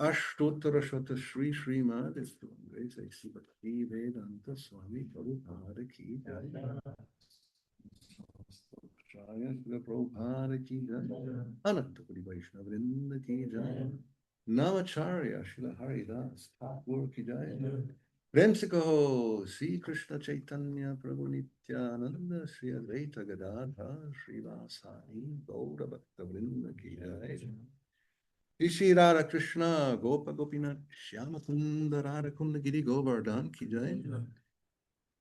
Ashtottara Shata Shri Srimad Sri Bhakti Vedanta Swami Prabhupada Ki Jai. Shri Prabhupada Ki Jai. Anantapuri Vaishnava Vrinda Ki Jai. Namacharya Shri Haridas Thakur Ki Jai. प्रेम से कहो श्री कृष्ण चैतन्य प्रभु नित्यानंद श्री अद्वैत गदाधर श्रीवासादि गौर भक्त वृंद की जय। श्री राधा कृष्ण गोप गोपीनाथ श्याम सुंदर राधा कुंद गिरि गोवर्धन की जय।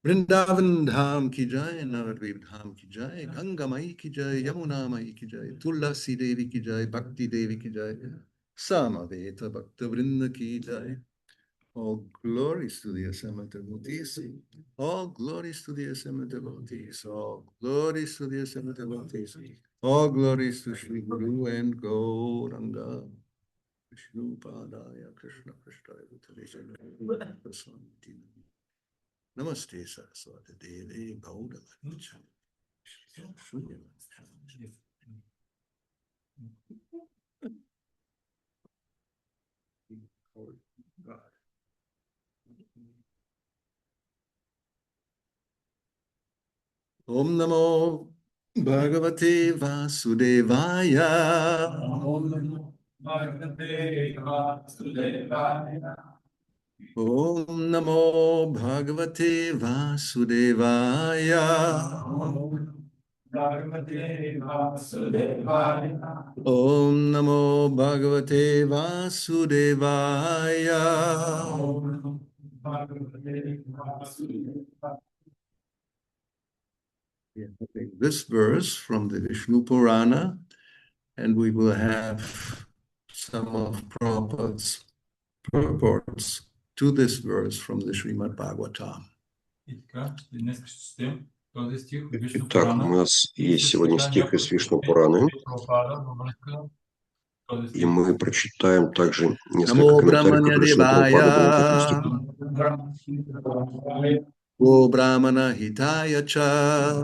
वृंदावन धाम की जय, नवद्वीप धाम की जय, गंगा माई की जय, यमुना माई की जय, तुलसी देवी की जय, भक्ति देवी की जय, समवेत भक्त वृंद की जय। All glories to the assembled devotees. All glories to the assembled devotees. All glories to the assembled devotees. All glories to Shri Guru and Gauranga. Vishnu Padaya Krishna Prasthaya Bhutale Namaste Saraswati Devi Gauranga. God. Om Namo Bhagavate Vasudevaya. Om Namo Bhagavate Vasudevaya. Om Namo Bhagavate Vasudevaya. Bhagavate Vasudevaya. Om Namo Bhagavate Vasudevaya. Om Bhagavate Vasudevaya. This verse from the Vishnu Purana, and we will have some of Prabhupada's purports to this verse from the Srimad Bhagavatam. Итак, у нас есть сегодня стих из Вишну Пураны, и мы прочитаем также несколько комментариев к Вишну Прабхупады к этому стиху. О Брахмана Хитая Ча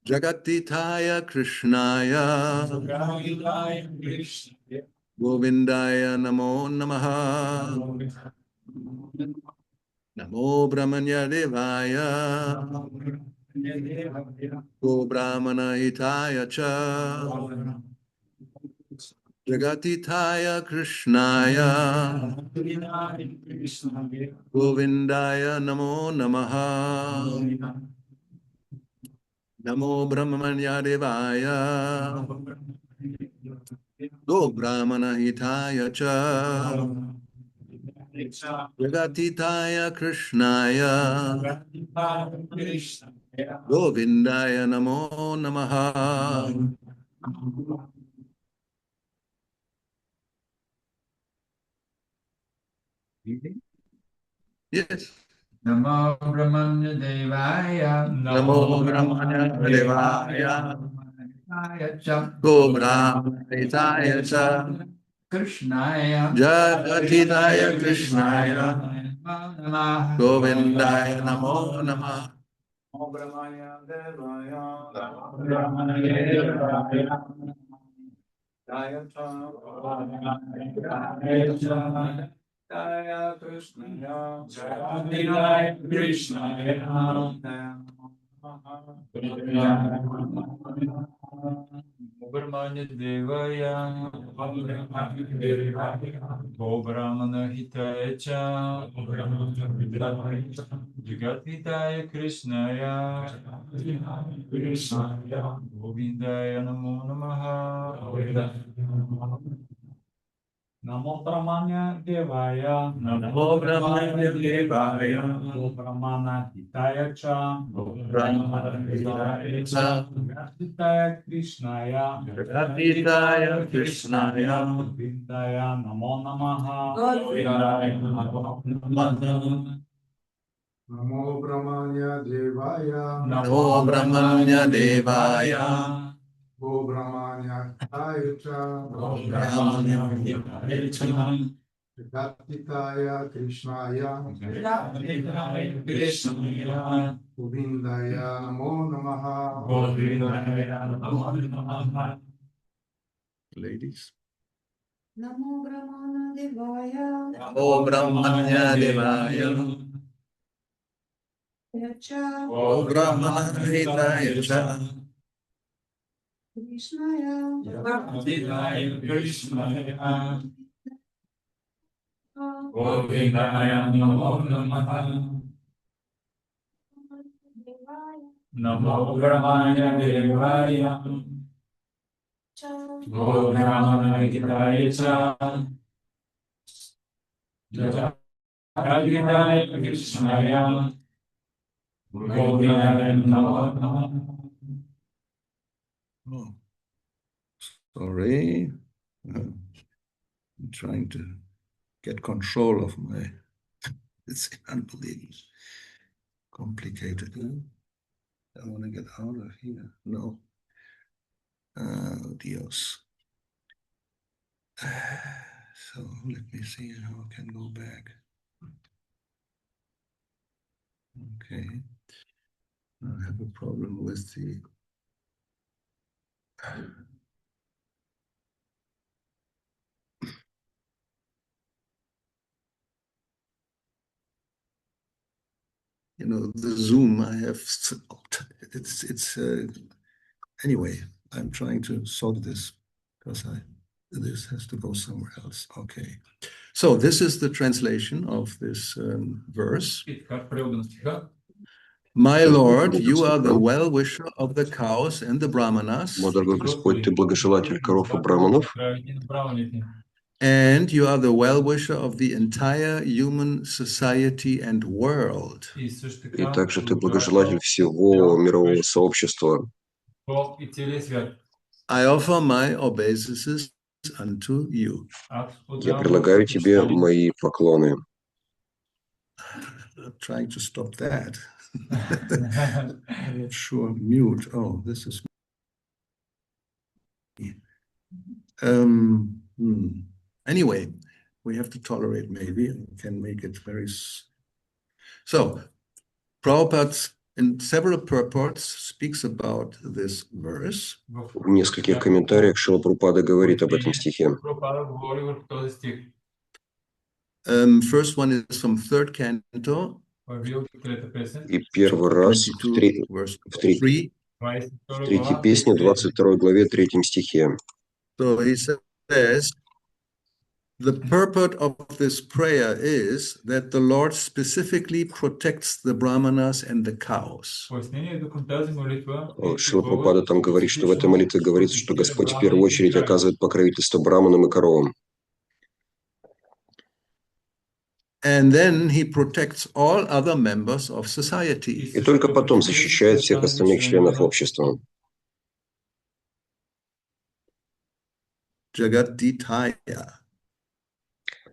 Jagatitaya Krishnaya Govindaya Namo Namaha Namo Brahmanya Devaya Go Brahmana Hitaya Cha Jagatitaya Krishnaya Govindaya Namo Namaha Namo Brahmanya Devaya Go Brahmana Hitaya Cha Jagatitaya Krishnaya Govindaya Namo Namaha. Yes. Namo Brahmanya Devaya. Namo Brahmanya Devaya. Go Brahmana Hitaya Cha Krishnaya Jagatitaya Krishnaya Govindaya Namo Namaha. Namo Brahmanya Devaya. Namo Brahmanya Devaya. Jaya Jaya Jaya Krishna Jaya Krishna Brahmanya Devaya Go Brahmana Hitaya Cha Jagat Hitaya Krishnaya Govindaya Namo Namaha. Namo Brahmanya Devaya. Namo Brahmanya Devaya. Namo Brahmana Hitaya Cha. Namo Brahmana Hitaya Cha. Hitaya Krishnaya. Hitaya Krishnaya. Govindaya Namo Namaha. Govindaya Namo Namaha. Namo Brahmanya Devaya. Namo Brahmanya Devaya. Go Brahmanya Hitaya Cha. Brahmanya Hitaya Cha. Jagatitaya Krishnaya. Hitaya Krishnaya. Govindaya Namo Namaha. Govindaya Namo Namaha. Ladies. Namo Brahmana Devaya. Namo Brahmanya Devaya. Yacha O Brahmana Hitaya Cha. Krishnaya Hitaya Krishnaya. Govindaya Namo Namaha. Namo Brahmanya Devaya. Namo Brahmanya Devaya. Jagavindaya Krishnaya. Govindaya Namo Namaha. Oh, sorry. I'm trying to get control of my. It's unbelievable. Complicated. Huh? I want to get out of here. No. Oh, Dios. So let me see how I can go back. Okay. I have a problem with the. You know, the Zoom I have, it's anyway, I'm trying to solve this because this has to go somewhere else. Okay. So this is the translation of this verse. My Lord, you are the well-wisher of the cows and the brahmanas. Мой дорогой Господь, Ты благожелатель коров и браманов, and you are the well-wisher of the entire human society and world. и также Ты благожелатель всего мирового сообщества. I offer my obeisances unto you. Я предлагаю Тебе мои поклоны. I'm trying to stop that. I'm not sure. Mute. Oh, this is. Anyway, we have to tolerate. Maybe we can make it very. So, Prabhupada in several purports speaks about this verse. В нескольких комментариях Шрила Прабхупада говорит об этом стихе. First one is from third canto. И первый раз в третьей песне, 22 главе, 3 стихе. So he says, the purport of this prayer is that the Lord specifically protects the brahmanas and the cows. Шрила Прабхупада там говорит, что в этой молитве говорится, что Господь в первую очередь оказывает покровительство браманам и коровам. And then he protects all other members of society. И только потом защищает всех остальных членов общества. Jagaditaya.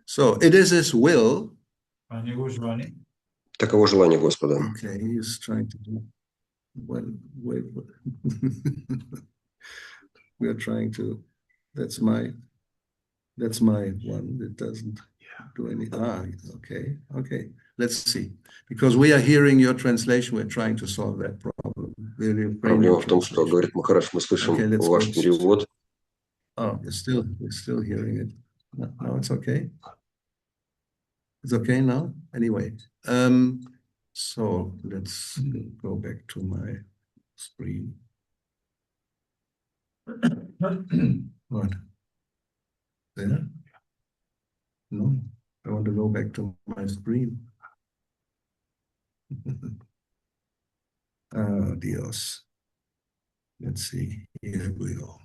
So it is his will. Таково желание Господа. Okay, he's trying to do. Well, wait. We are trying to. That's my one. It doesn't do any. Okay. Let's see. Because we are hearing your translation, we're trying to solve that problem. Проблема в том, что, говорит Махарадж, мы слышим ваш перевод. Oh, we're still hearing it. No, it's okay. It's okay now? Anyway, so let's go back to my screen. What? There? No, I want to go back to my screen. Oh, Dios. Let's see. Here we go.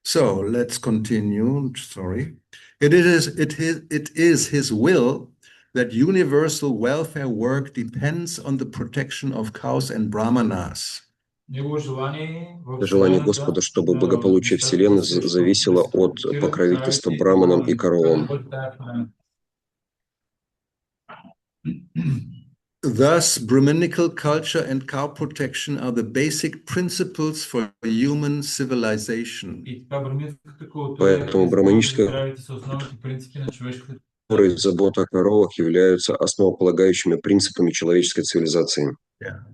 So let's continue. Sorry. It is his will that universal welfare work depends on the protection of cows and brahmanas. Желание Господа, чтобы благополучие Вселенной зависело от покровительства браманам и коровам. Thus, Brahminical culture and cow protection are the basic principles for human civilization. Поэтому браманическая культура и забота о коровах являются основополагающими принципами человеческой цивилизации. Yeah.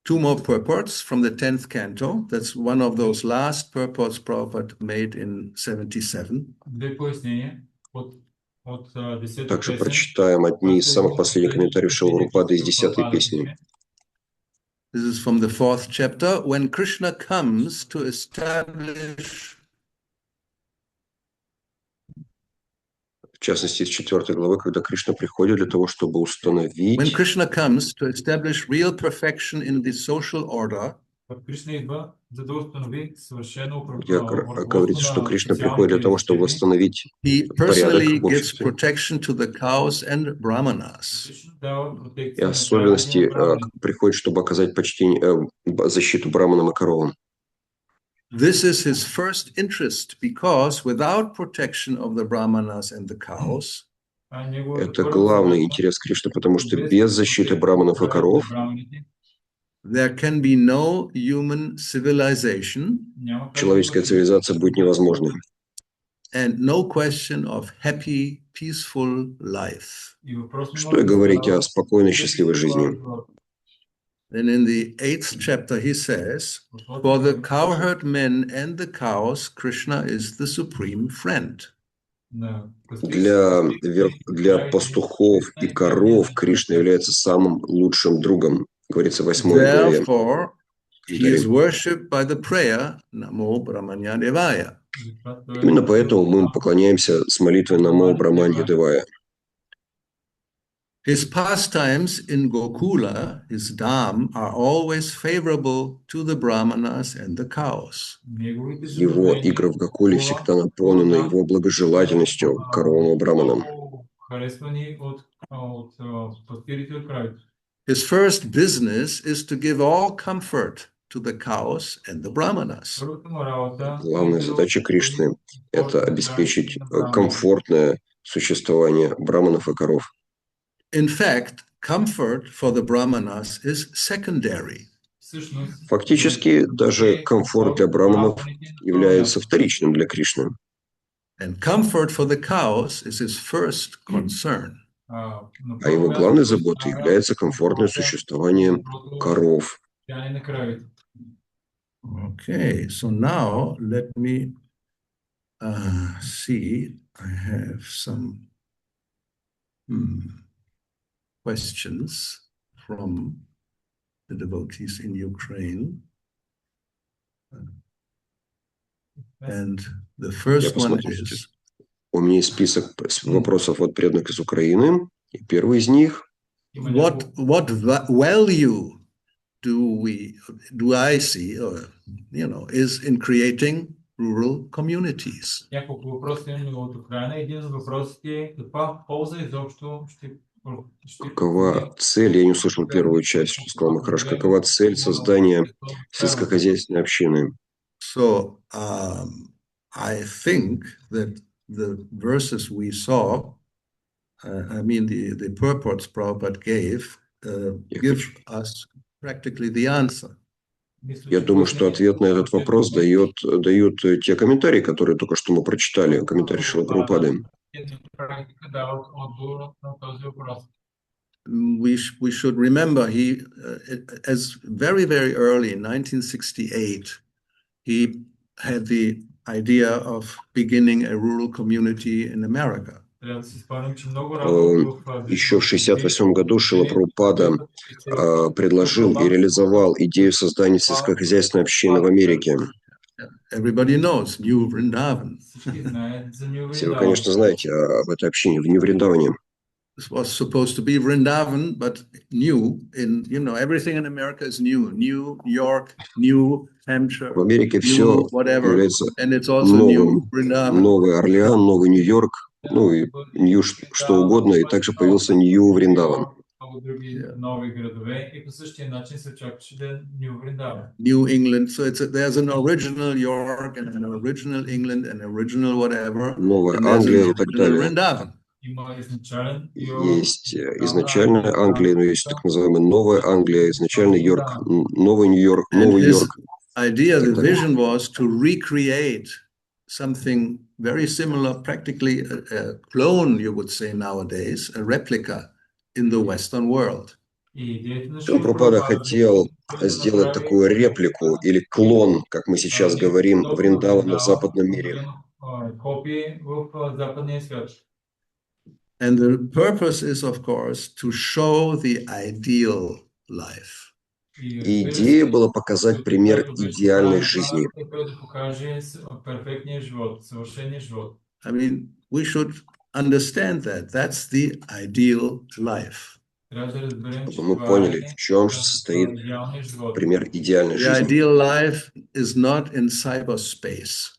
Two more purports from the 10th canto. That's one of those last purports Prabhupada made in 77. Также прочитаем одни из самых последних комментариев Шрилы Прабхупады из 10-й песни. This is from the 4th chapter. When Krishna comes to establish В частности, из 4 главы, когда Кришна приходит для того, чтобы When установить, Krishna comes to establish real perfection in the social order, Кришна идва, за да установи съвършено где ръководство говорится, что на Кришна приходит для социалните того, чтобы системи, восстановить he порядок personally в gives обществе. protection to the cows and brahmanas. лично дава И протекция на особенности кравите и на браманите. приходит, чтобы оказать защиту браманам и коровам. This is his first interest because without protection of the brahmanas and the cows, Это главный интерес Кришны, потому что без защиты браманов и коров there can be no human civilization человеческая цивилизация будет невозможной. and no question of happy, peaceful life. Что и говорить о спокойной, счастливой жизни. Then in the 8th chapter he says, for the cowherd men and the cows, Krishna is the supreme friend. Для пастухов и коров Кришна является самым лучшим другом, говорится в 8 главе. Therefore, he is worshipped by the prayer, Namo Brahmanya Devaya. Именно поэтому мы поклоняемся с молитвой Намо Брахманья Девая. His pastimes in Gokula, his dham, are always favorable to the brahmanas and the cows. Его игры в Гокуле всегда наполнены его благожелательностью к коровам и браманам. His first business is to give all comfort to the cows and the brahmanas. Главная задача Кришны – это обеспечить комфортное существование браманов и коров. In fact, comfort for the brahmanas is secondary. Фактически, даже комфорт для браманов является вторичным для Кришны. And comfort for the cows is his first concern. А его главной заботой является комфортное существование коров. Okay, so now let me see. I have some questions from the devotees in Ukraine. And the first one is... У меня есть список вопросов от преданных из Украины. И первый из них. What value do I see, or, is in creating rural communities? Няколко въпроса имаме от Украина. Един от въпросите е каква полза изобщо ще... Какова цель, я не услышал первую часть, что сказал Махарадж, какова цель создания сельскохозяйственной общины? So, I think that the verses we saw, the purports Prabhupada gave, give us practically the answer. Я думаю, что ответ на этот вопрос дают те комментарии, которые только что мы прочитали, комментарии Шрилы Прабхупады. We should remember he, as very, very early in 1968, he had the idea of beginning a rural community in America. Еще в 1968 году Шрила Прабхупада предложил и реализовал идею создания сельскохозяйственной общины в Америке. Everybody knows New Vrindavan. Все вы, конечно, знаете об этой общине в Нью-Вриндаване. This was supposed to be Vrindavan, but new. Everything in America is new. New York, New Hampshire, в Америке все является новым. Новый Орлеан, Новый Нью-Йорк, и Нью что угодно, и также появился Нью Вриндаван. New England, so there's an original York and an original England and original whatever. Новая Англия и так далее. Есть изначальная Англия, но есть так называемая Новая Англия, изначальный Йорк, Новый Нью-Йорк, Новый Йорк. Idea, the vision was to recreate something very similar, practically a clone, you would say nowadays, a replica in the Western world. Шрила Прабхупада хотел сделать такую реплику или клон, как мы сейчас говорим, Вриндавана в западном мире. And the purpose is, of course, to show the ideal life. И идея была показать пример идеальной жизни. We should understand that. That's the ideal life. Трябва да разберем, че Чтобы мы това поняли, е в чем же состоит идеалният живот. пример идеальной The жизни. ideal life is not in cyberspace.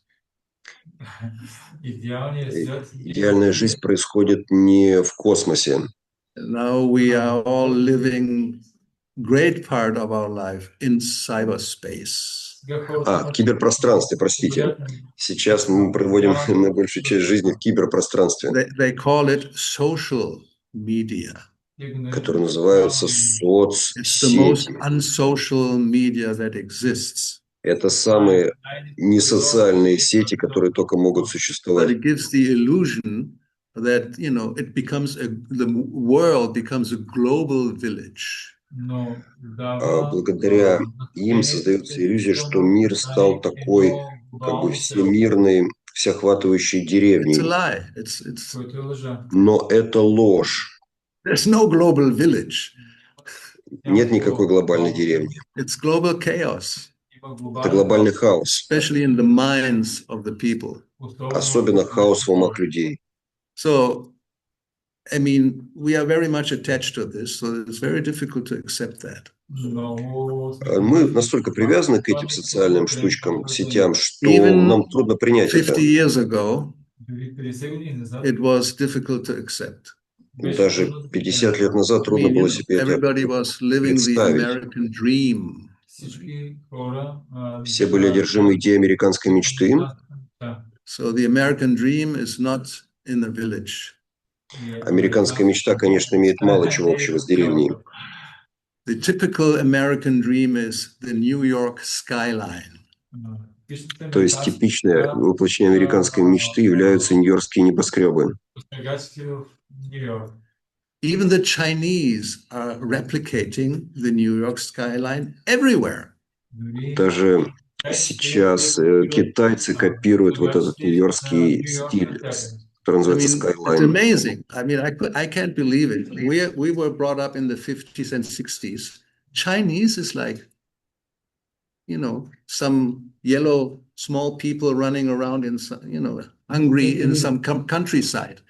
Идеалният свят не е Идеальная жизнь происходит не в космосе. Now we are all living great part of our life in cyberspace. сега хората В киберпространстве, простите. Сейчас мы проводим наибольшую часть жизни в киберпространстве, They call it social media. которые называются It's the most соцсети. unsocial media that exists. Это самые несоциальные сети, которые только могут But существовать. it gives the illusion that, it becomes the world becomes a global village. Но дава Благодаря им создается иллюзия, что мир стал такой, как бы всемирной, всеохватывающей It's a деревней. lie. което е лъжа. Но это ложь. There's no global village. Нет никакой глобальной деревни. It's global chaos, Има Это глобальный хаос. especially in the minds of the people. Особенно хаос в умах людей. So, I mean, we are very much attached to this, so it's very difficult to accept that. Мы настолько привязаны к этим социальным штучкам, сетям, что Even нам трудно принять это. 50 years ago, Дори 50 години назад it was difficult to accept. Даже 50 лет назад I трудно mean, было себе это everybody was living the представить. American dream. всички хора Все были одержимы идеей американской мечты. Да. So the American dream is not in the village. Американская мечта, конечно, имеет мало чего общего с деревней. The typical American dream is the New York skyline. То есть типичное воплощение американской мечты являются нью-йоркские небоскребы. Even the Chinese are replicating the New York skyline everywhere. Даже сейчас китайцы копируют вот этот нью-йоркский стиль, который I называется mean, it's Skyline. amazing. I mean, I can't believe it. We were brought up in the 50s and 60s. Chinese is like, some yellow small people running around in some, hungry in some countryside.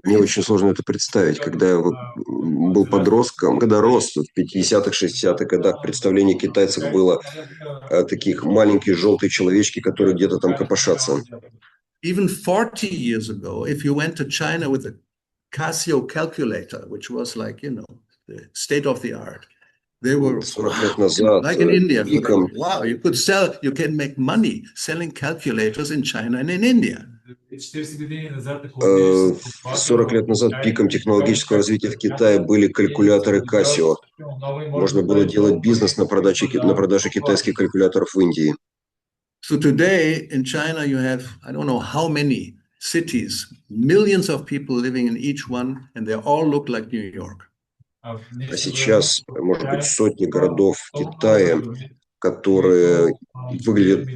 Мне очень сложно это представить. Когда я был подростком, когда рос в 50-х, 60-х годах, представление китайцев было таких маленькие желтые человечки, которые где-то там копошатся. Even 40 years ago, if you went to China with a Casio calculator, which was like, the state of the art, they were 40 лет назад like in India. пиком, Wow, you can make money selling calculators in China and in India. 40 лет назад пиком технологического развития в Китае были калькуляторы Casio. Можно было делать бизнес на продаже китайских калькуляторов в Индии. So today in China, you have, I don't know how many cities, millions of people living in each one, and they all look like New York. А сейчас, может быть, сотни городов в Китае, которые выглядят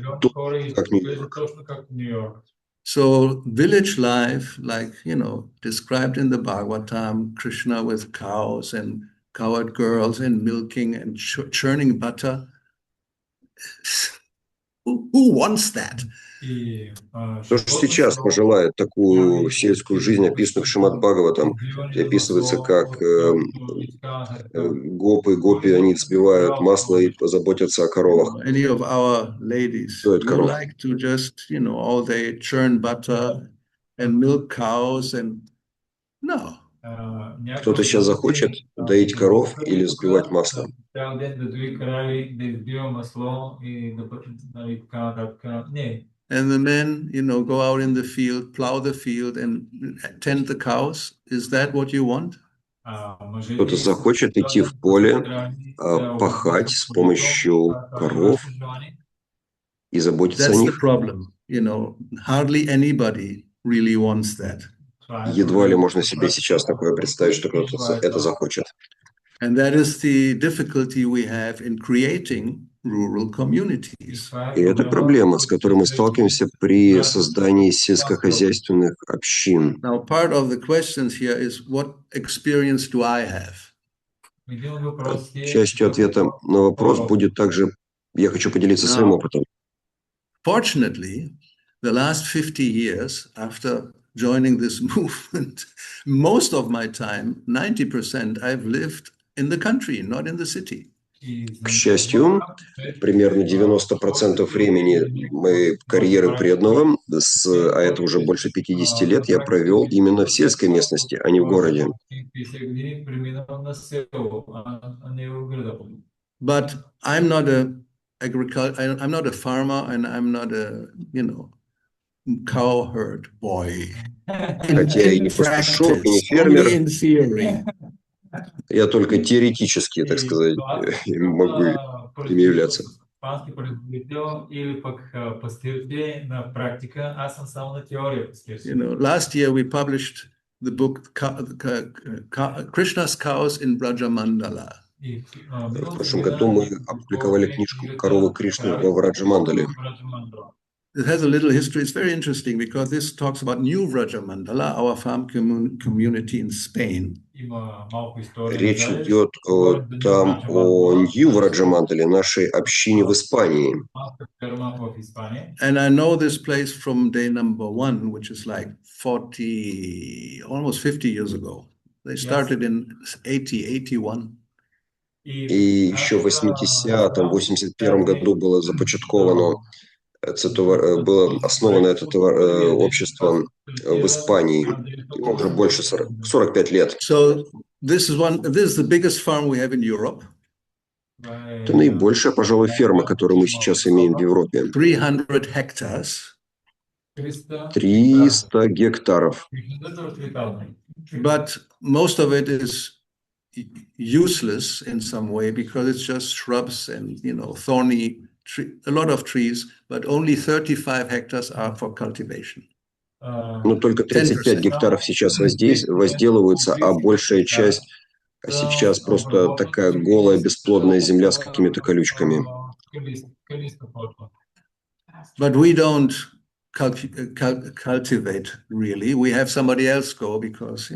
как Нью-Йорк. So village life, like, described in the Bhagavatam, Krishna with cows and cowherd girls and milking and churning butter. Who wants that? Кто же сейчас пожелает такую сельскую жизнь, описанную в Шримад Бхагаватам, где описывается, как гопи, они взбивают масло и заботятся о коровах. Any of our ladies, you like to just, all day churn butter and milk cows and no. Кто-то сейчас захочет доить коров или взбивать масло. And the men, go out in the field, plow the field and tend the cows. Is that what you want? Кто-то захочет идти в поле, пахать с помощью коров и заботиться о них. That's the problem. Hardly anybody really wants that. Едва ли можно себе сейчас такое представить, что кто-то это захочет. And that is the difficulty we have in creating rural communities. И это проблема, с которой мы сталкиваемся при создании сельскохозяйственных общин. Now, part of the questions here is, what experience do I have? Частью ответа на вопрос будет также, я хочу поделиться своим опытом. Fortunately, the last 50 years after joining this movement, most of my time, 90%, I've lived in the country, not in the city. К счастью, примерно 90% времени моей карьеры преданного, а это уже больше 50 лет, я провел именно в сельской местности, а не в городе. But I'm not I'm not a farmer, and I'm not a, cowherd boy. Хотя я и не пастушок, и не фермер. Я только теоретически, так сказать, могу им являться. Last year we published the book Krishna's Cows in Brajamandala. В прошлом году мы опубликовали книжку «Коровы Кришны во Враджамандале». It has a little history. It's very interesting because this talks about New Vrajamandala, our farm community in Spain. Речь идет там о Нью Враджамандале, нашей общине в Испании. And I know this place from day number 1, which is like almost 50 years ago. They started in 81. И еще в 80-м, 81-м году было започатковано, было основано это общество в Испании. Ему уже больше 45 лет. So this is the biggest farm we have in Europe. Это наибольшая, пожалуй, ферма, которую мы сейчас имеем в Европе. 300 hectares. 300 гектаров. But most of it is useless in some way because it's just shrubs and, thorny a lot of trees, but only 35 hectares are for cultivation. Но только 35 гектаров сейчас возделываются, а большая часть сейчас просто такая голая, бесплодная земля с какими-то колючками. But we don't cultivate really. We have somebody else go because,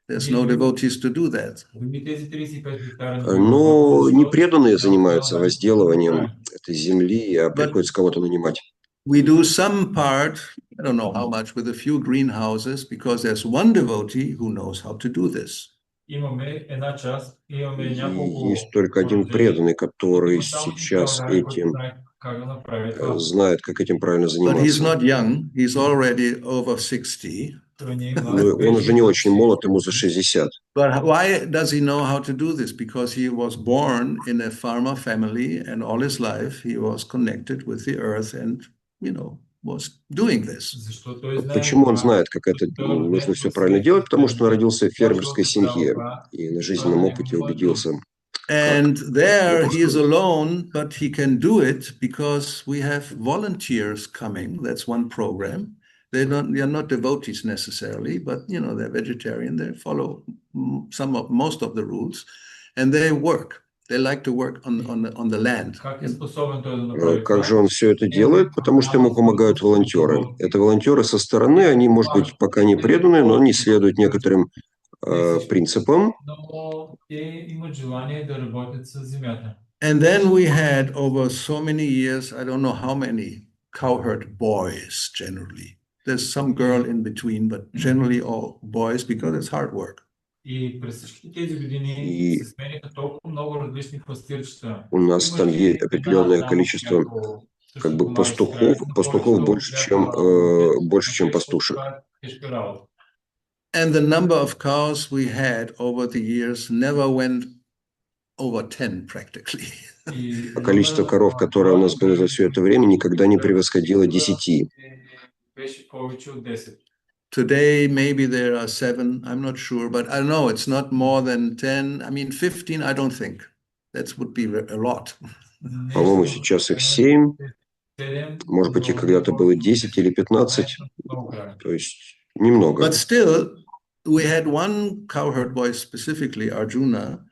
there's no devotees to do that. Но непреданные занимаются возделыванием этой земли, а приходится кого-то нанимать. We do some part, I don't know how much, with a few greenhouses, because there's one devotee who knows how to do this. И есть только один преданный, который сейчас этим знает, как этим правильно заниматься. But he's not young, he's already over 60. Но он уже не очень молод, ему за 60. But why does he know how to do this? Because he was born in a farmer family, and all his life he was connected with the earth and, was doing this. Почему он знает, как это нужно все правильно делать? Потому что он родился в фермерской семье и на жизненном опыте убедился. And there he is alone, but he can do it because we have volunteers coming. That's one program. They are not devotees necessarily, but they're vegetarian. They follow most of the rules, and they work. They like to work on the land. Как же он все это делает? Потому что ему помогают волонтеры. Это волонтеры со стороны, они, может быть, пока не преданные, но они следуют некоторым принципам. And then we had over so many years, I don't know how many cowherd boys generally. There's some girl in between, but generally all boys because it's hard work. И у нас там есть определенное количество пастухов больше, чем пастушек. And the number of cows we had over the years never went over 10 practically. А количество коров, которое у нас было за все это время, никогда не превосходило 10. Today, maybe there are 7, I'm not sure, but I know it's not more than 10. I mean, 15, I don't think. That would be a lot. По-моему, сейчас их 7. Может быть, их когда-то было 10 или 15. То есть немного. But still, we had one cowherd boy specifically, Arjuna,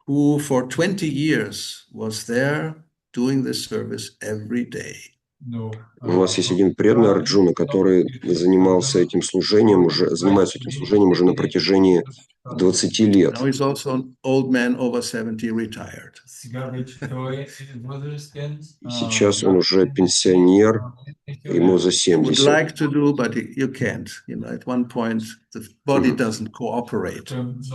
who for 20 years was there doing this service every day. У нас есть один преданный Арджуна, который занимается этим служением уже на протяжении 20 лет. Now he's also an old man over 70, retired. Сега вече той е възрастен. Сейчас он уже пенсионер, ему за You would 70. like to do, but you can't. You know, at one point, the body doesn't cooperate.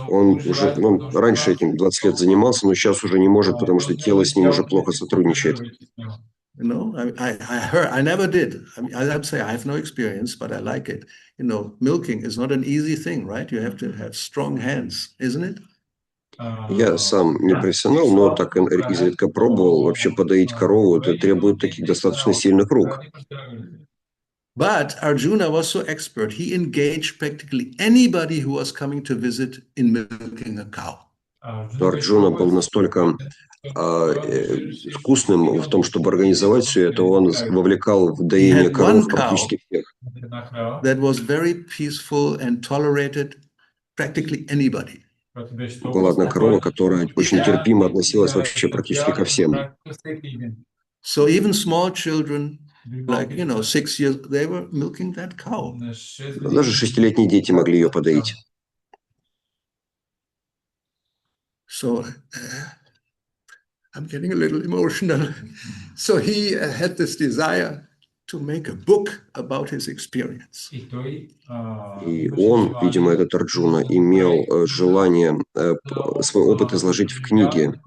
Он уже, ну, раньше этим 20 лет занимался, но сейчас уже не может, потому что тело с ним уже плохо сотрудничает. You know, I heard, I never did. I mean, I'd say I have no experience, but I like it. You know, milking is not an easy thing, right? You have to have strong hands, isn't it? Я сам не профессионал, но так изредка пробовал. Вообще подоить корову, это требует таких достаточно сильных рук. But Arjuna was so expert, he engaged practically anybody who was coming to visit in milking a cow. Но Арджуна был настолько искусным в том, чтобы организовать все это, он вовлекал в доение коров практически всех. That was very peaceful and tolerated practically anybody. Была одна корова, которая очень терпимо относилась вообще практически ко всем. So even small children, like, 6 years, they were milking that cow. Даже 6-летние дети могли ее подоить. So I'm getting a little emotional. So he had this desire to make a book about his experience. И он, видимо, этот Арджуна, имел желание свой опыт изложить в книге.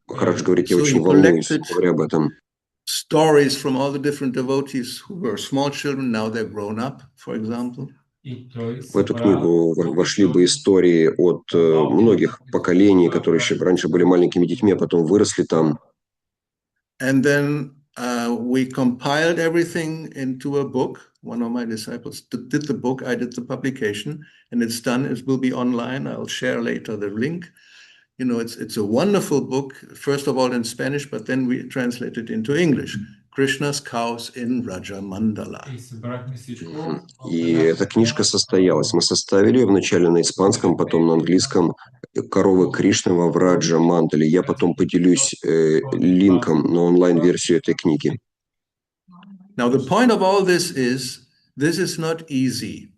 Махарадж говорит, я очень волнуюсь, говоря об этом. Stories from all the different devotees who were small children, now they're grown up, for example. В эту книгу вошли бы истории от многих поколений, которые еще раньше были маленькими детьми, а потом выросли там. And then we compiled everything into a book. One of my disciples did the book, I did the publication, and it's done. It will be online. I'll share later the link. It's a wonderful book, first of all in Spanish, but then we translate it into English. Krishna's Cows in Rajamandala. И эта книжка состоялась. Мы составили ее вначале на испанском, потом на английском. «Коровы Кришны во Враджа Мандале». Я потом поделюсь линком на онлайн-версию этой книги. Now, the point of all this is not easy.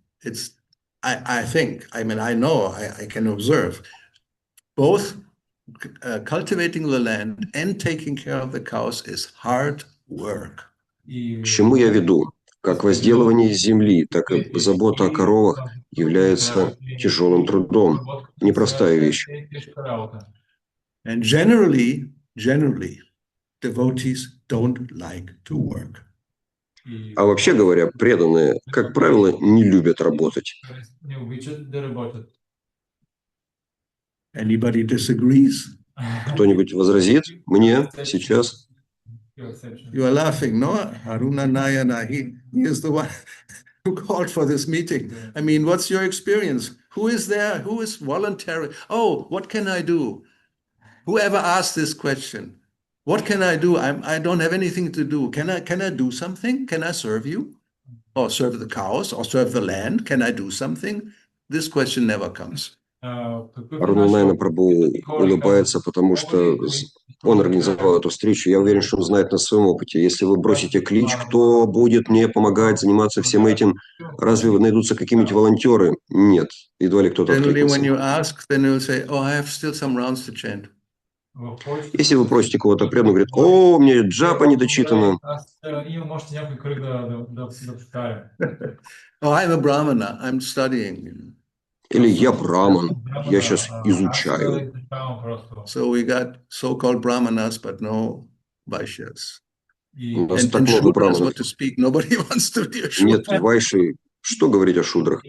I think, I know, I can observe, both cultivating the land and taking care of the cows is hard work. К чему я веду? Как возделывание земли, так и забота о коровах является тяжелым трудом. Непростая вещь. And generally, devotees don't like to work. А вообще говоря, преданные, как правило, не любят работать. Anybody disagrees? Кто-нибудь возразит мне сейчас? You are laughing, no? Haruna Nayana, he is the one who called for this meeting. I mean, what's your experience? Who is there? Who is voluntary? Oh, what can I do? Whoever asked this question, what can I do? I don't have anything to do. Can I do something? Can I serve you? Or serve the cows? Or serve the land? Can I do something? This question never comes. Аруна Найна Прабху улыбается, потому что он организовал эту встречу. Я уверен, что он знает на своем опыте. Если вы бросите клич, кто будет мне помогать заниматься всем этим, разве найдутся какие-нибудь волонтеры? Нет, едва ли кто-то откликнется. Если вы просите кого-то преданного, говорит, о, у меня джапа не дочитана. Oh, I'm a Brahmana, I'm studying. Или я браман, я сейчас изучаю. So we got so-called Brahmanas, but no Vaishyas. У нас так много браманов. Nobody wants to be a Shudra. Нет вайши. Что говорить о шудрах?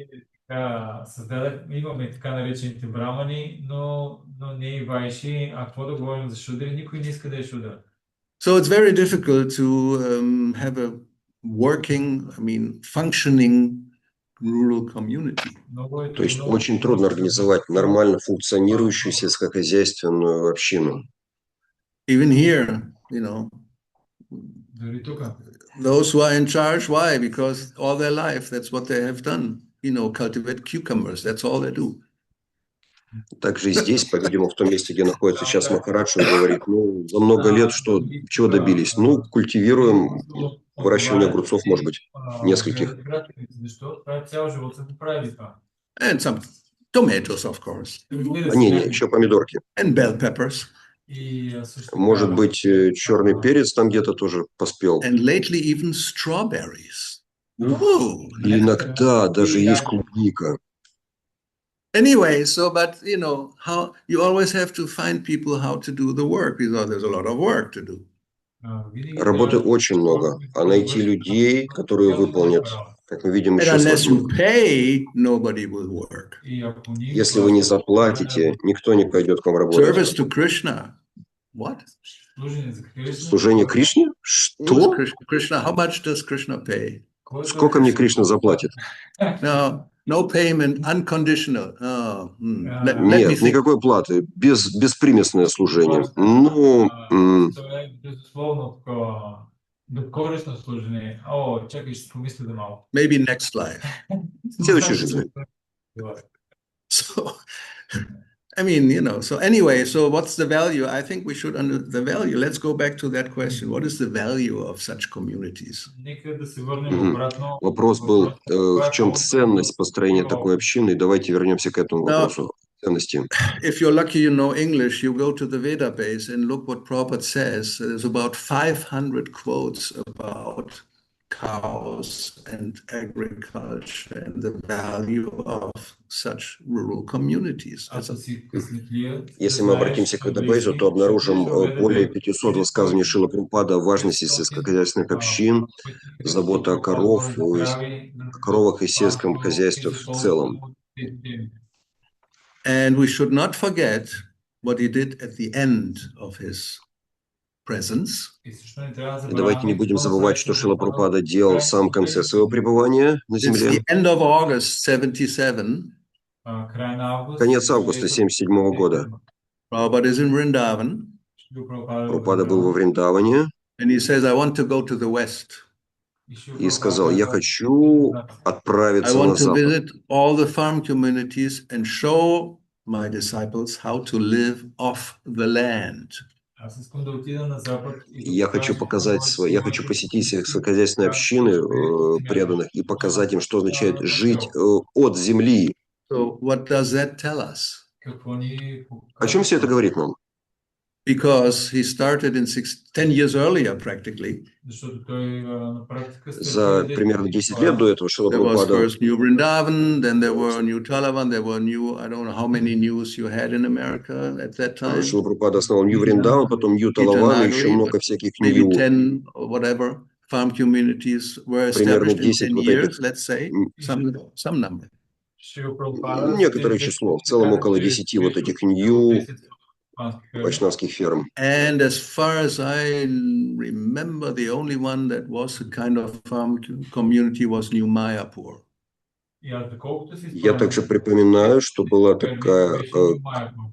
Имаме така наречените брамани, но не и вайши, а какво да говорим за шудри, никой не иска да е шудра. So it's very difficult to have a functioning rural community. То есть очень трудно организовать нормально функционирующую сельскохозяйственную общину. Even here, those who are in charge, why? Because all their life, that's what they have done. Cultivate cucumbers, that's all they do. Также и здесь, по-видимому, в том месте, где находится сейчас Махарадж, он говорит, за много лет чего добились? Культивируем выращивание огурцов, может быть, нескольких. And some tomatoes, of course. Не, еще помидорки. And bell peppers. Может быть, черный перец там где-то тоже поспел. And lately even strawberries. Whoa. И иногда даже есть клубника. Anyway, so but you know how you always have to find people how to do the work because there's a lot of work to do. Работы очень много, а найти людей, которые выполнят, как мы видим, And еще unless you сложнее. pay, nobody will work. Если вы не заплатите, никто не пойдет к вам Service работать. to Krishna. What? Служение Кришне? Who is Что? Krishna? How much does Krishna pay? Сколько мне Кришна заплатит? No payment, unconditional. Let me Нет, think. никакой платы, беспримесное служение. Ну, Maybe next life. в следующей жизни. So, I mean, you know, so anyway, so what's the value? I think we should under the value. Let's go back to that question. What is the value of such communities? Вопрос был, в чем ценность построения такой общины? Давайте вернемся к этому вопросу. Ценности. If you're lucky, you know English, you go to the Veda base and look what Prabhupada says. There's about 500 quotes about cows and agriculture and the value of such rural communities. Если мы обратимся к Ведабейзу, то обнаружим более 500 высказываний Шрилы Прабхупады о важности сельскохозяйственных общин, забота о коровах и сельском хозяйстве в целом. And we should not forget what he did at the end of his presence. И давайте не будем забывать, что Шрила Прабхупада делал в самом конце своего пребывания на It's земле. the end of August 77. Конец августа 1977 года. Prabhupada is in Vrindavan. Прабхупада был во Вриндаване And he says, I want to go to the west. и сказал, я хочу I отправиться на want to запад. visit all the farm communities and show my disciples how to live off the land. Я хочу посетить сельскохозяйственные общины преданных и показать им, что означает жить от земли. So what does that tell us? О чем все это говорит нам? Because he started 10 years earlier practically. За примерно 10 лет до этого Шрила There was Прабхупада first New Vrindavan, then there were New Talavan, there were new, I don't know how many news you had in America at that time. Шрила Прабхупада основал Нью Вриндаван, потом Нью Талаван и еще много всяких Maybe Нью. 10 or whatever farm communities were Примерно established in 10 10 вот years, этих. let's say, some number. Некоторое число. В целом около 10 вот этих Нью вайшнавских ферм. And as far as I remember, the only one that was a kind of farm community was New Mayapur. Я также припоминаю, что была такая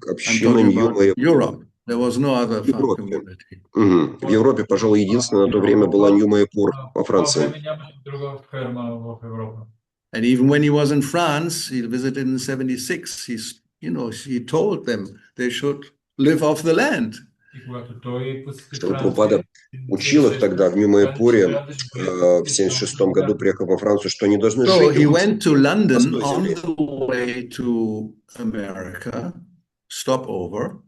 община Нью Майяпур. Europe. There was no other farm community. В Европе, пожалуй, единственная на то время была Нью Майяпур во Франции. And even when he was in France, he visited in 76. He told them they should live off the land. Шрила Прабхупада учил их тогда в Нью Майяпуре в 1976 году, приехав во Францию, что они должны So жить. he went to London on the way to America, stop over.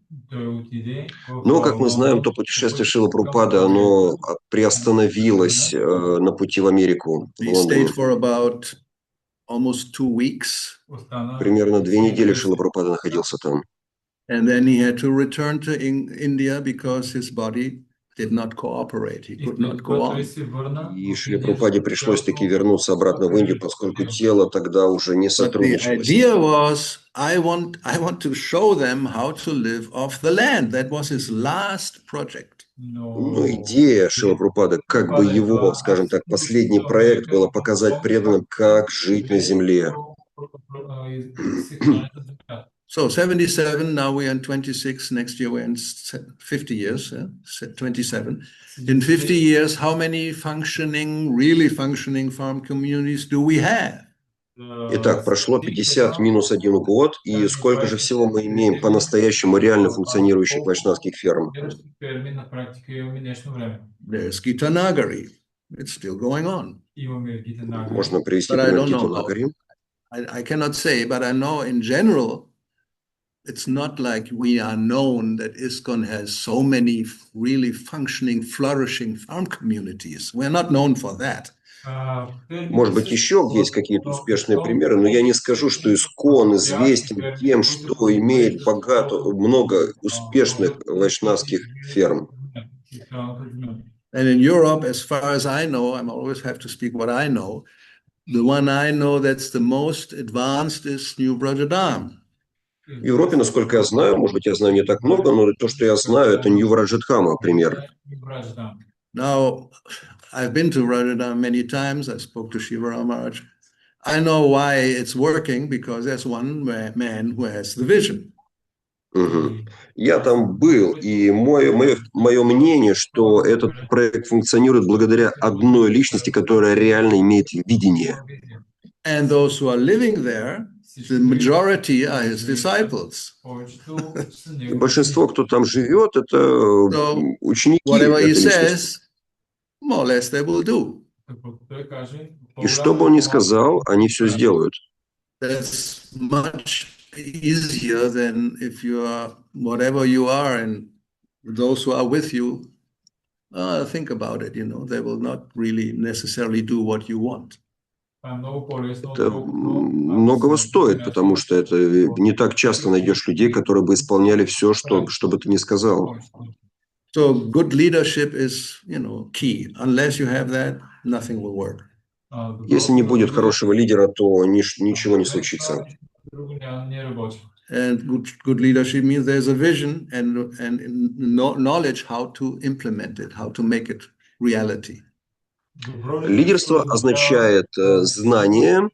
Но, как мы знаем, то путешествие Шрилы Прабхупады, оно приостановилось на пути в Америку, в He Лондоне. stayed for about almost 2 weeks. Примерно 2 недели Шрила Прабхупада находился там. And then he had to return to India because his body did not cooperate. He could not go on. И Шриле Прабхупаде пришлось таки вернуться обратно в Индию, поскольку тело тогда уже не But the сотрудничало. idea was, I want to show them how to live off the land. That was his last project. Но идея Шрилы Прабхупады, как бы его, скажем так, последний проект было показать преданным, как жить на земле. So 77, now we're in 26, next year we're in 50 years, 27. In 50 years, how many really functioning farm communities do we have? Итак, прошло 50 минус 1 год, и сколько же всего мы имеем по-настоящему реально функционирующих вайшнавских ферм? There's Gita Nagari. It's still going on. Можно привести But I пример don't Гиты know how. Нагари. I cannot say, but I know in general, it's not like we are known that ISKCON has so many really functioning, flourishing farm communities. We're not known for that. Может быть, еще есть какие-то успешные примеры, но я не скажу, что ИСККОН известен тем, что имеет много успешных вайшнавских ферм. And in Europe, as far as I know, I always have to speak what I know. The one I know that's the most advanced is New Brajadam. В Европе, насколько я знаю, может быть, я знаю не так много, но то, что я знаю, это Нью-Враджадхама, пример. Now, I've been to Brajadam many times. I spoke to Shiva Maharaj. I know why it's working, because there's one man who has the vision. Я там был, и мое мнение, что этот проект функционирует благодаря одной личности, которая реально имеет видение. And those who are living there, the majority are his disciples. И большинство, кто там живет, это ученики Whatever he этой личности. says, more or less they will do. И что бы он ни сказал, они все сделают. That's much easier than if you are whatever you are, and those who are with you, think about it, they will not really necessarily do what you want. Это многого стоит, потому что это не так часто найдешь людей, которые бы исполняли все, что бы ты ни сказал. So good leadership is, key. Unless you have that, nothing will work. Если не будет хорошего лидера, то ничего не случится. And good leadership means there's a vision and knowledge how to implement it, how to make it reality. Лидерство означает знание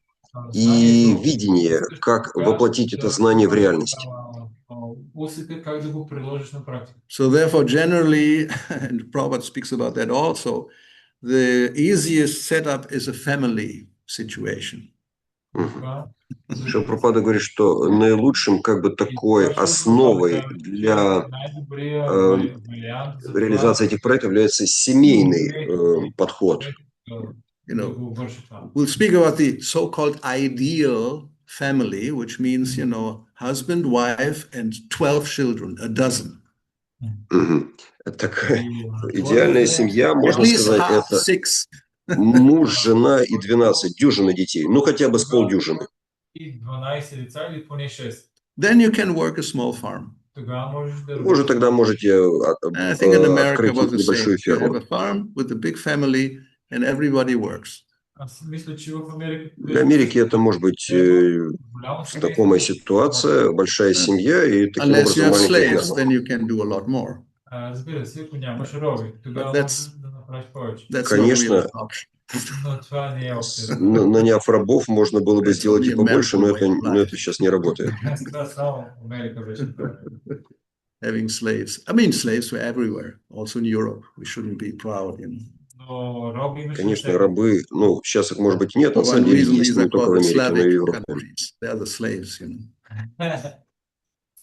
и видение, как воплотить это знание в реальность. So therefore, generally, and Prabhupada speaks about that also, the easiest setup is a family situation. Прабхупада говорит, что наилучшим такой основой для реализации этих проектов является семейный подход. We'll speak about the so-called ideal family, which means, husband, wife, and 12 children, a dozen. Такая идеальная семья, можно At least сказать, half, это 6. муж, жена и 12, дюжина детей. Ну, хотя бы с полдюжины. Then you can work a small farm. Вы уже тогда можете I think in America открыть was the same. небольшую You have ферму. a farm with a big family, and everybody works. Для Америки это может быть знакомая ситуация, большая семья и таким Unless you образом have маленькая slaves, ферма. then you can do a lot more. But that's not really an option. Наняв рабов, можно было бы It's сделать only и побольше, но American way of это сейчас не работает. Having slaves. I mean, slaves were everywhere, also in Europe. We shouldn't be proud, Конечно, рабы, сейчас их, может быть, нет, For на самом one деле reason, есть these не are только called в the Америке, но и в Slavic Европе. countries. They are the slaves,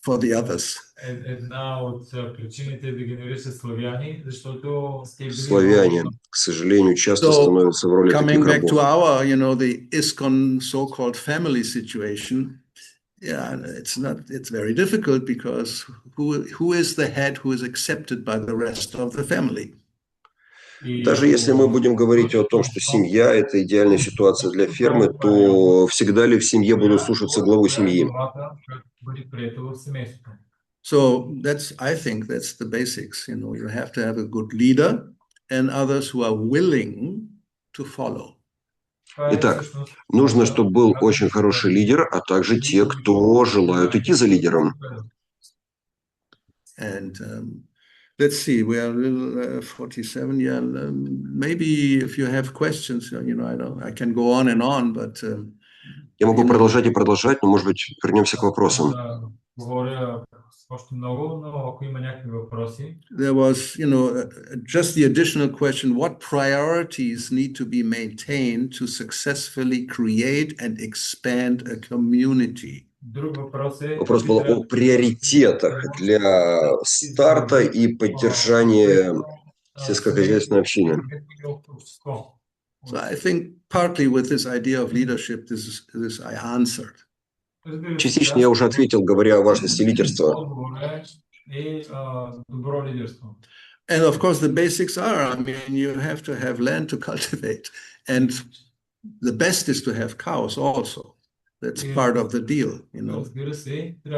for the others. Славяне, к сожалению, часто So, становятся в роли coming таких back to рабов. our, the ISKCON so-called family situation, it's very difficult, because who is the head who is accepted by the rest of the family? Даже если мы будем говорить о том, что семья – это идеальная ситуация для фермы, то всегда ли в семье будут слушаться главу семьи? So I think that's the basics. You have to have a good leader and others who are willing to follow. Итак, нужно, чтобы был очень хороший лидер, а также те, кто желают идти за лидером. And let's see, we are a little 47. Yeah, maybe if you have questions, I can go on and on, but Я могу продолжать и продолжать, но, может быть, вернемся к вопросам. There was, just the additional question, what priorities need to be maintained to successfully create and expand a community? Вопрос был о приоритетах для старта и поддержания сельскохозяйственной общины. So I think partly with this idea of leadership, this I answered. Частично я уже ответил, говоря о важности лидерства. Отговоре и добро лидерство. And of course, the basics are, I mean, you have to have land to cultivate. And the best is to have cows also. That's part of the deal, you know.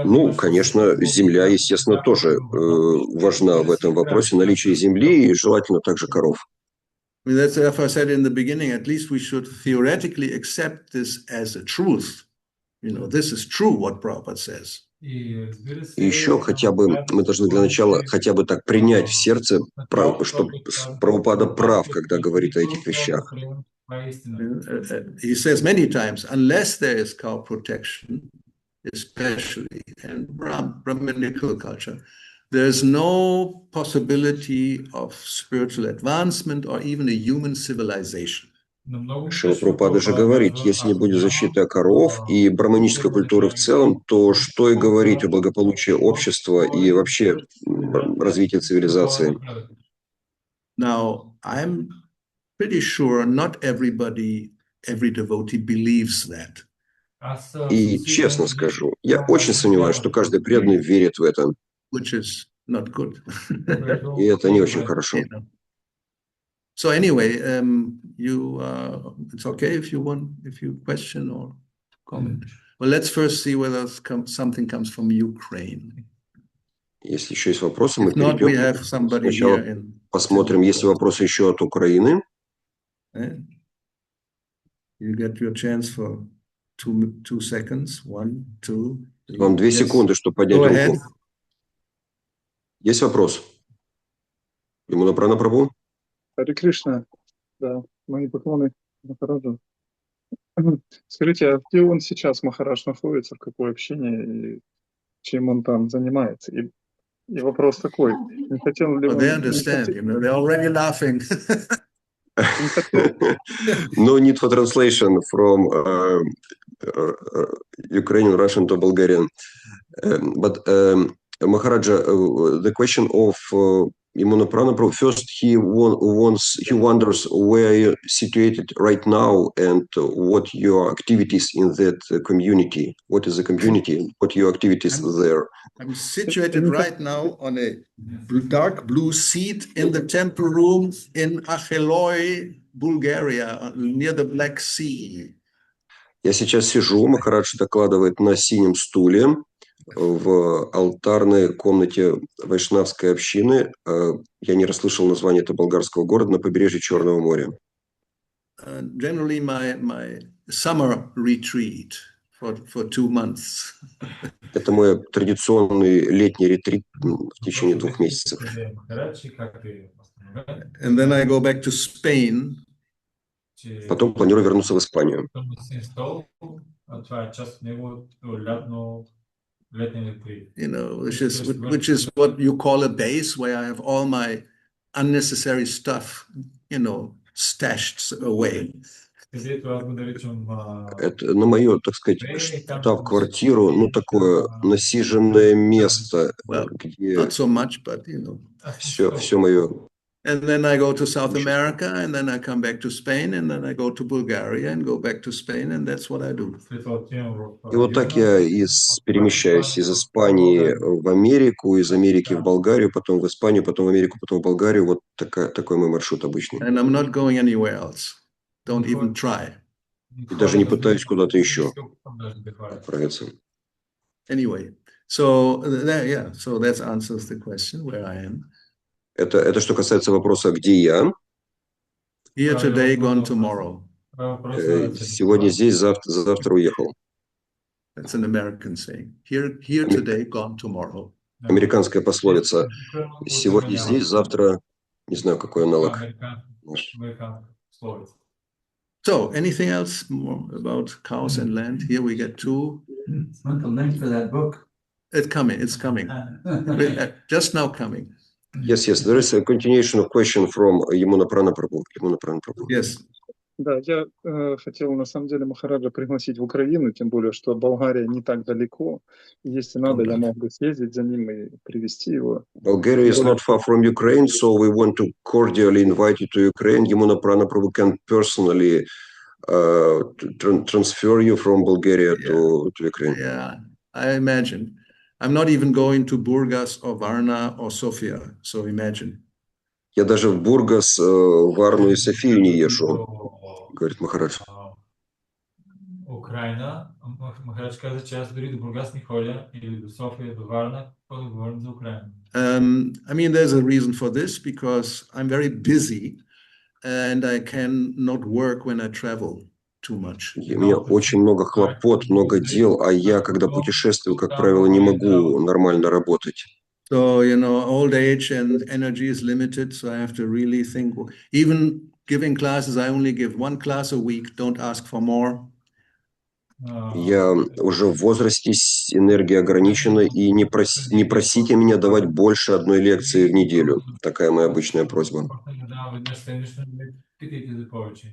Ну, конечно, земля, естественно, тоже важна в этом вопросе. Наличие земли и желательно также коров. I mean, that's therefore I said in the beginning, at least we should theoretically accept this as a truth. You know, this is true what Prabhupada says. И еще хотя бы мы должны для начала хотя бы так принять в сердце, что Прабхупада прав, когда говорит о этих вещах. He says many times, unless there is cow protection, especially in Brahminical culture, there's no possibility of spiritual advancement or even a human civilization. Шрила Прабхупада же говорит, если не будет защиты коров и браманической культуры в целом, то что и говорить о благополучии общества и вообще развитии цивилизации. Now, I'm pretty sure not every devotee believes that. И честно скажу, я очень сомневаюсь, что каждый преданный верит в это. Which is not good. И это не очень хорошо. So anyway, it's okay if you question or comment. Well, let's first see whether something comes from Ukraine. Если еще есть вопросы, мы If not, we have перейдем. somebody Сначала here in. посмотрим, есть ли вопросы еще от Украины. You get your chance for 2 seconds. 1, 2. Вам 2 секунды, чтобы поднять руку. Есть вопрос? Ему направо Прабху? Харе Кришна, да, мои поклоны Махараджу. Скажите, а где он сейчас, Махарадж, находится, в какой общине, и чем он там занимается? И вопрос такой, не хотел ли он... They understand, you know, they're already laughing. No need for translation from Ukrainian, Russian to Bulgarian. But Maharaja, the question of Yamuna Prabhu, first he wonders where you're situated right now and what your activities in that community. What is the community? What your activities there? I'm situated right now on a dark blue seat in the temple room in Akheloi, Bulgaria, near the Black Sea. Я сейчас сижу, Махарадж докладывает, на синем стуле в алтарной комнате вайшнавской общины. Я не расслышал название этого болгарского города на побережье Черного моря. Generally my summer retreat for 2 months. Это мой традиционный летний ретрит в течение 2 месяцев. And then I go back to Spain. Потом планирую вернуться в Испанию. You know, which is what you call a base, where I have all my unnecessary stuff, you know, stashed away. Это на мою, так сказать, штаб-квартиру, ну, такое насиженное место, где Not so much, but, you know. все мое. And then I go to South America, and then I come back to Spain, and then I go to Bulgaria and go back to Spain, and that's what I do. И вот так я перемещаюсь из Испании в Америку, из Америки в Болгарию, потом в Испанию, потом в Америку, потом в Болгарию. Вот такой мой маршрут обычный. And I'm not going anywhere else. Don't even try. И даже не пытаюсь куда-то еще отправиться. Anyway, so that answers the question where I am. Это что касается вопроса, где я. Here today, gone tomorrow. Сегодня здесь, завтра уехал. That's an American saying. Here today, gone tomorrow. Американская пословица. Сегодня здесь, завтра не знаю, какой аналог. So, anything else more about cows and land? Here we get 2. Want the link for that book? It's coming. Just now coming. Yes. There is a continuation of question from Yamuna Prabhu. Yes. Да, я хотел на самом деле Махараджа пригласить в Украину, тем более, что Болгария не так далеко. Если надо, я мог бы съездить за ним и привезти его. Bulgaria is not far from Ukraine, so we want to cordially invite you to Ukraine. Yamuna Prabhu can personally transfer you from Bulgaria to Ukraine. Yeah, I imagine. I'm not even going to Burgas or Varna or Sofia, so imagine. Я даже в Бургас, Варну и Софию не езжу, говорит Махарадж. Украина, Махарадж каза, че аз дори до Бургас не ходя или до София, до Варна, какво да говорим за Украина. I mean, there's a reason for this because I'm very busy and I cannot work when I travel too much. У меня очень много хлопот, много дел, а я, когда путешествую, как правило, не могу нормально работать. So, old age and energy is limited, so I have to really think. Even giving classes, I only give one class a week, don't ask for more. Я уже в возрасте, энергия ограничена, и не просите меня давать больше одной лекции в неделю. Такая моя обычная просьба.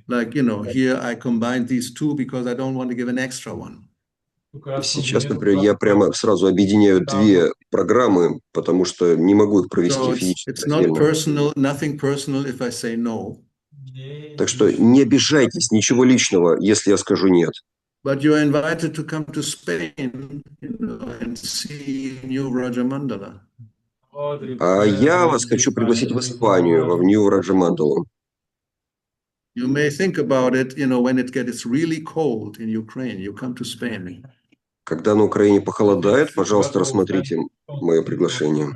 Like, here I combined these two because I don't want to give an extra one. Сейчас, например, я прямо сразу объединяю две программы, потому что не могу их провести физически отдельно. Nothing personal if I say no. Так что не обижайтесь, ничего личного, если я скажу нет. But you are invited to come to Spain, and see New Rajamandala. А я вас хочу пригласить в Испанию, в Нью Раджамандалу. You may think about it, when it gets really cold in Ukraine, you come to Spain. Когда на Украине похолодает, пожалуйста, рассмотрите мое приглашение.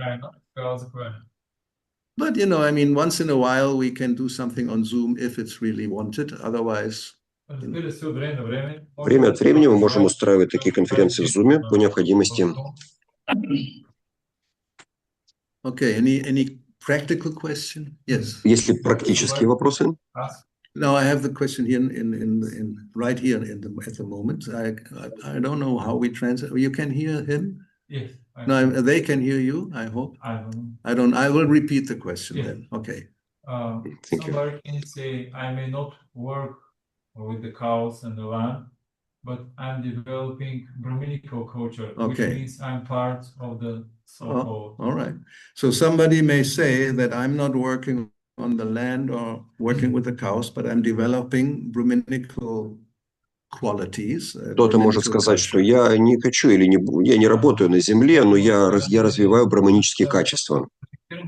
But, I mean, once in a while we can do something on Zoom if it's really wanted. Otherwise... Время от времени мы можем устраивать такие конференции в Zoom по необходимости. Okay, any practical question? Yes. Есть ли практические вопросы? No, I have the question here right here at the moment. I don't know how we translate. You can hear him? Yes. No, they can hear you, I hope. I don't. I will repeat the question then. Okay. Thank you. Somebody can say, I may not work with the cows and the land, but I'm developing Brahminical culture, which means I'm part of the so-called. All right. So somebody may say that I'm not working on the land or working with the cows, but I'm developing Brahminical qualities. Кто-то может сказать, что я не хочу или я не работаю на земле, но я развиваю браманические качества. There's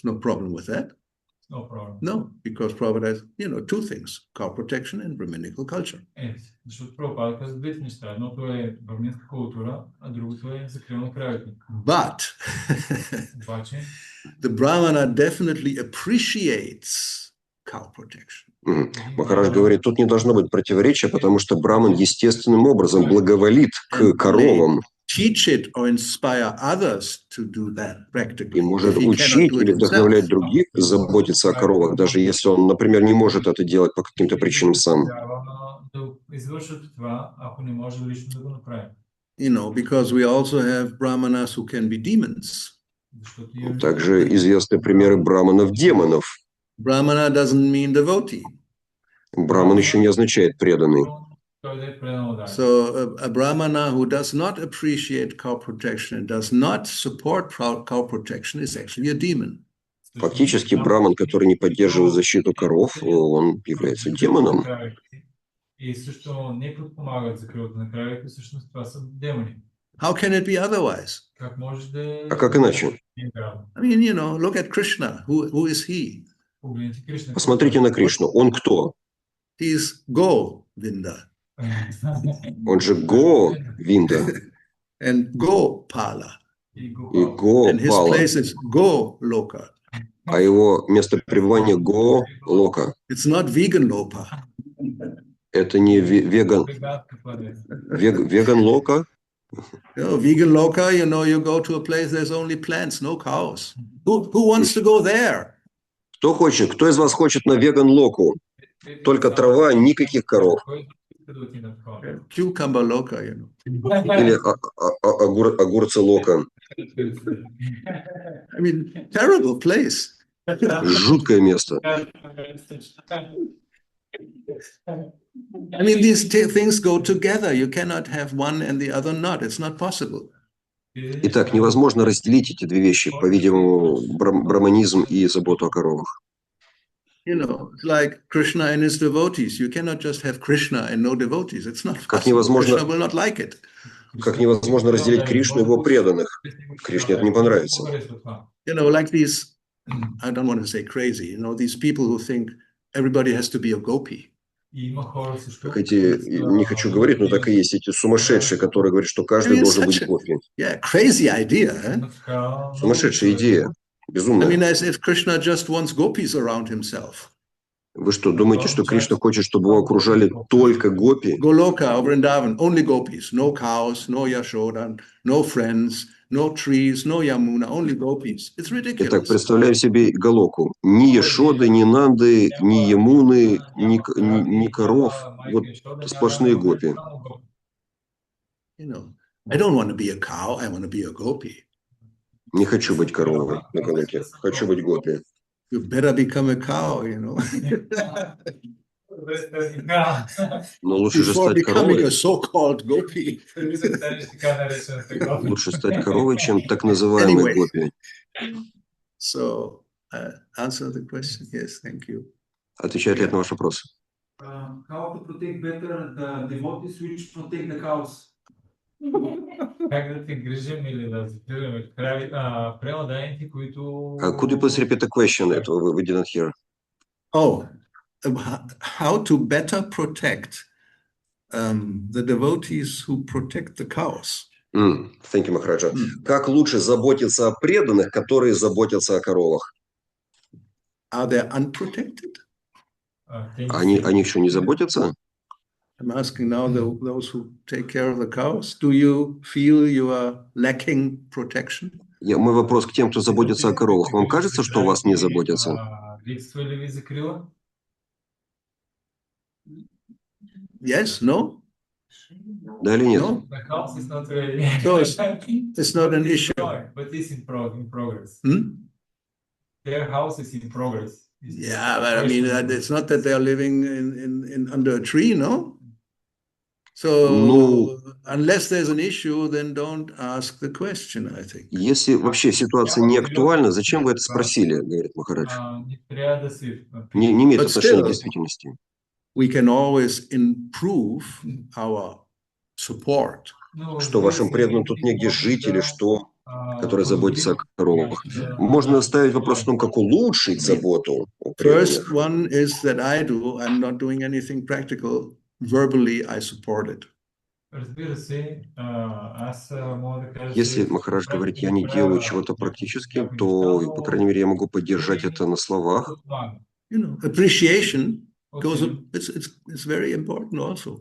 no problem with that. No problem. No, because Prabhupada has, two things, cow protection and Brahminical culture. Защото Прабхупада каза двете неща. Едното е браминска култура, а другото е закрила на кравите. But the Brahmana definitely appreciates cow protection. Махарадж говорит, тут не должно быть противоречия, потому что браман естественным образом благоволит к коровам. Teach it or inspire others to do that practically. И может учить или вдохновлять других заботиться о коровах, даже если он, например, не может это делать по каким-то причинам сам. Because we also have brahmanas who can be demons. Также известны примеры браманов-демонов. Brahmana doesn't mean devotee. Браман еще не означает преданный. So a brahmana who does not appreciate cow protection and does not support cow protection is actually a demon. Фактически браман, который не поддерживает защиту коров, он является демоном. How can it be otherwise? А как иначе? I mean, look at Krishna. Who is he? Посмотрите на Кришну. Он кто? He's Govinda. Он же Говинда. And Gopala. И And his Гопала. place is Goloka. А его место пребывания Голока. It's not vegan Loka. Это не веган. Веган Лока? Vegan Loka, you go to a place, there's only plants, no cows. Who wants to go there? Кто из вас хочет на веган Локу? Только трава, никаких коров. Cucumber Loka, Или огурцы Лока. I mean, terrible place. Жуткое место. I mean, these things go together. You cannot have one and the other not. It's not possible. Итак, невозможно разделить эти две вещи, по-видимому, браманизм и заботу о коровах. You know, it's like Krishna and his devotees. You cannot just have Krishna and no devotees. It's not possible. Krishna will not like it. Как невозможно разделить Кришну и его преданных. Кришне это не понравится. You know, like these, I don't want to say crazy, you know, these people who think everybody has to be a gopi. Как эти, не хочу говорить, но так и есть эти сумасшедшие, которые говорят, что каждый должен быть гопи. Yeah, crazy idea, eh? Сумасшедшая идея. Безумная. I mean, as if Krishna just wants gopis around himself. Вы что, думаете, что Кришна хочет, чтобы его окружали только гопи? Goloka, Vrindavan, only gopis. No cows, no Yashoda, no friends, no trees, no Yamuna, only gopis. It's ridiculous. Итак, представляем себе Галоку. Ни Яшоды, ни Нанды, ни Ямуны, ни коров. Вот сплошные гопи. You know, I don't want to be a cow, I want to be a gopi. Не хочу быть коровой на Галоке. Хочу быть гопи. You better become a cow, you know. Но лучше же Before стать becoming коровой. a so-called gopi. Лучше стать коровой, чем так называемый гопи. So, answer the question. Yes, thank you. Отвечает ли это на ваш вопрос? How to protect better the devotees which protect the cows? Как да те грижим или да закриваме преладаните, които... Could you please repeat the question? We didn't hear. Oh, how to better protect the devotees who protect the cows. Thank you, Махараджа. Как лучше заботиться о преданных, которые заботятся о коровах? Are they unprotected? Они еще не заботятся? I'm asking now those who take care of the cows. Do you feel you are lacking protection? Мой вопрос к тем, кто заботится о коровах. Вам кажется, что о вас не заботятся? Yes, no? Да или нет? No? So it's not an issue. But it's in progress. Their house is in progress. Yeah, but I mean, it's not that they are living in under a tree, no? So unless there's an issue, then don't ask the question, I think. Если вообще ситуация не актуальна, зачем вы это спросили, говорит Махарадж. Не имеет отношения к действительности. We can always improve our support. Что вашим преданным тут негде жить или что, которые заботятся о коровах. Можно ставить вопрос о том, как улучшить заботу о преданных. First one is that I'm not doing anything practical. Verbally, I support it. Если Махарадж говорит, я не делаю чего-то практически, то, по крайней мере, я могу поддержать это на словах. You know, appreciation goes. It's very important also.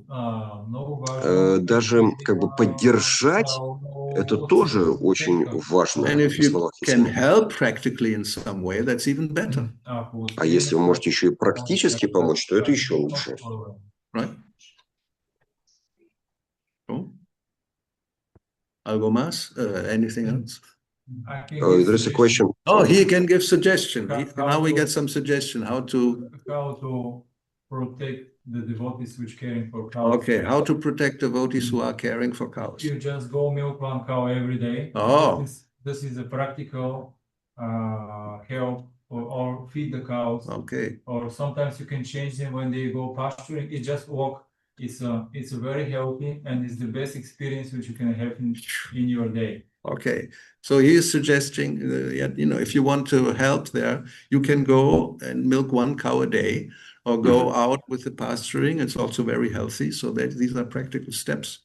Даже как бы поддержать это тоже очень важно. And if you can help practically in some way, that's even better. А если вы можете еще и практически помочь, то это еще лучше. Right? Oh. Algo más? Anything else? There is a question. Oh, he can give suggestion. Now we get some suggestion how to protect the devotees which caring for cows. Okay, how to protect devotees who are caring for cows. You just go milk one cow every day. Oh. This is a practical help or feed the cows. Okay. Or sometimes you can change them when they go pasturing. It just walk. It's very healthy and it's the best experience which you can have in your day. Okay, so he is suggesting, you know, if you want to help there, you can go and milk one cow a day or go out with the pasturing. It's also very healthy. So these are practical steps.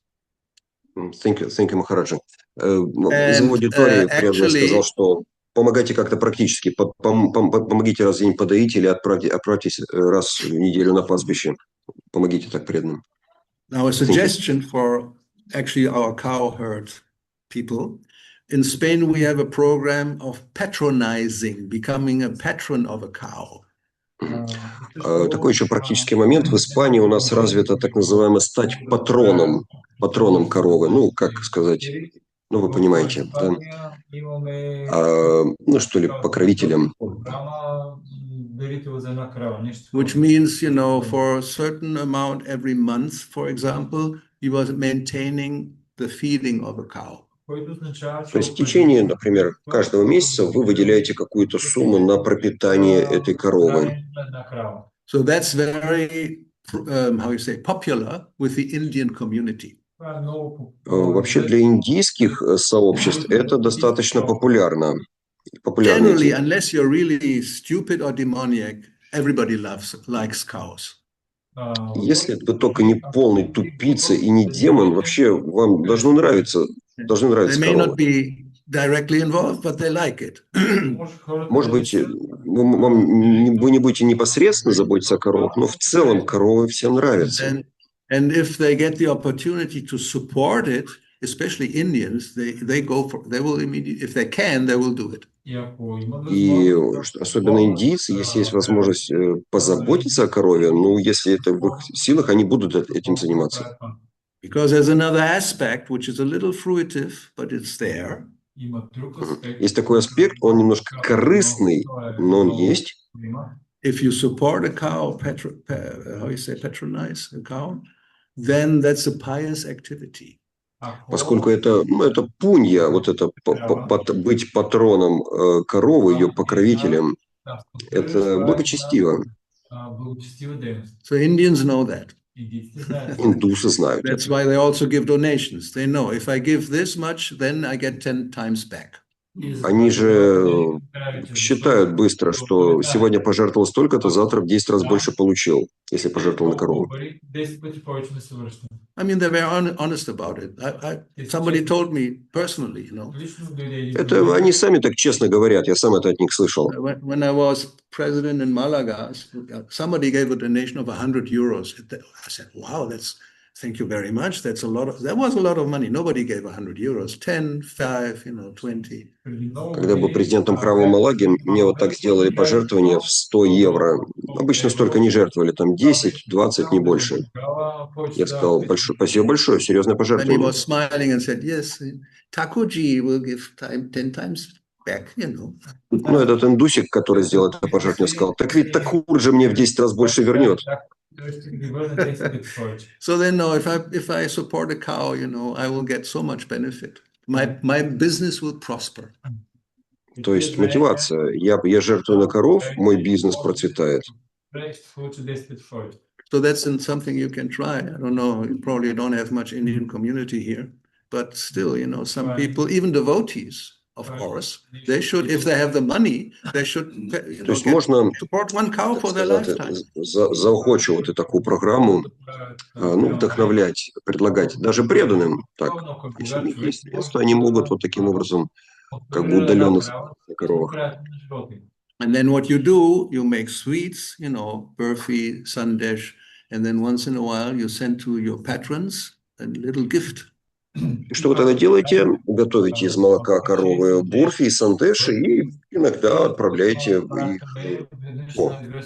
Thank you, Махараджа. Из аудитории преданный сказал, что помогайте как-то практически. Помогите раз в день подоить или отправьтесь раз в неделю на пастбище. Помогите так преданным. Now, a suggestion for actually our cow herd people. In Spain, we have a program of patronizing, becoming a patron of a cow. Такой еще практический момент. В Испании у нас развито так называемое стать патроном коровы. Ну, как сказать, ну, вы понимаете, да? Ну, что ли, покровителем. Which means, you know, for a certain amount every month, for example, you are maintaining the feeding of a cow. То есть в течение, например, каждого месяца вы выделяете какую-то сумму на пропитание этой коровы. So that's very, how you say, popular with the Indian community. Вообще для индийских сообществ это достаточно популярно. Популярная Generally, идея. unless you're really stupid or demoniac, everybody likes cows. Если вы только не полный тупица и не демон, вообще вам должны нравиться They may not коровы. be directly involved, but they like it. Может быть, вы не будете непосредственно заботиться о коровах, но в целом коровы всем нравятся. And if they get the opportunity to support it, especially Indians, they will immediately, if they can, they will do it. И особенно индийцы, если есть возможность позаботиться о корове, ну, если это в их силах, они будут этим заниматься. Because there's another aspect, which is a little fruitive, but it's there. Есть такой аспект, он немножко корыстный, но он есть. If you support a cow, how you say, patronize a cow, then that's a pious activity. Поскольку это пунья, вот это быть патроном коровы, ее покровителем, это благочестиво. So Indians know that. Индусы знают That's это. why they also give donations. They know if I give this much, then I get 10 times back. Они же считают быстро, что сегодня пожертвовал столько-то, завтра в 10 раз больше получил, если пожертвовал на корову. I mean, they're very honest about it. Somebody told me personally, you know. Это они сами так честно говорят, я сам это от них слышал. When I was president in Malaga, somebody gave a donation of 100 euros. I said, wow, thank you very much. That was a lot of money. Nobody gave 100 euros. 10, 5, 20. Когда был президентом права Малаги, мне вот так сделали пожертвование в 100 евро. Обычно столько не жертвовали, там 10, 20, не больше. Я сказал, спасибо большое, серьезное And he пожертвование. was smiling and said, yes, Thakurji will give 10 times back, you know. Ну, этот индусик, который сделал это пожертвование, сказал, так ведь Такур же мне в 10 раз больше вернет. So then, no, if I support a cow, I will get so much benefit. My business will prosper. То есть мотивация. Я жертвую на коров, мой бизнес процветает. So that's something you can try. I don't know, you probably don't have much Indian community here, but still, some people, even devotees, of course, they should, if they have the money, they should, То есть можно, support one cow так for their сказать, lifetime. заохочивать и такую программу, вдохновлять, предлагать даже преданным. Так, если у них есть средства, они могут вот таким образом как бы удаленно на коровах. And then what you do, you make sweets, burfi, sandesh, and then once in a while you send to your patrons a little gift. И что вы тогда делаете? Готовите из молока коровы бурфи и сандеши и иногда отправляете их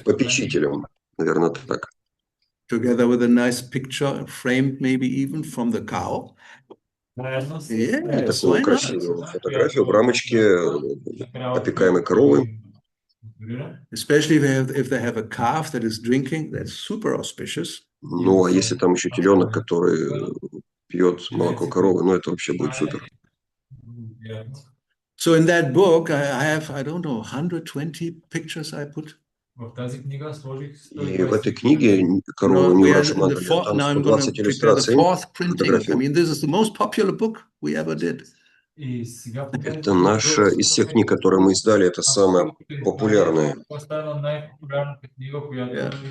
попечителям, наверное, так. Together with a nice picture, framed maybe even from the cow. И такую красивую фотографию в рамочке опекаемой коровы. Especially if they have a calf that is drinking, that's super auspicious. Ну, а если там еще теленок, который пьет молоко коровы, это вообще будет супер. So in that book, I have, I don't know, 120 pictures I put. И в этой книге «Корова Нюраша Мандали» там 120 иллюстраций, фотографий. I mean, this is the most popular book we ever did. Это наша из всех книг, которые мы издали, это самая популярная.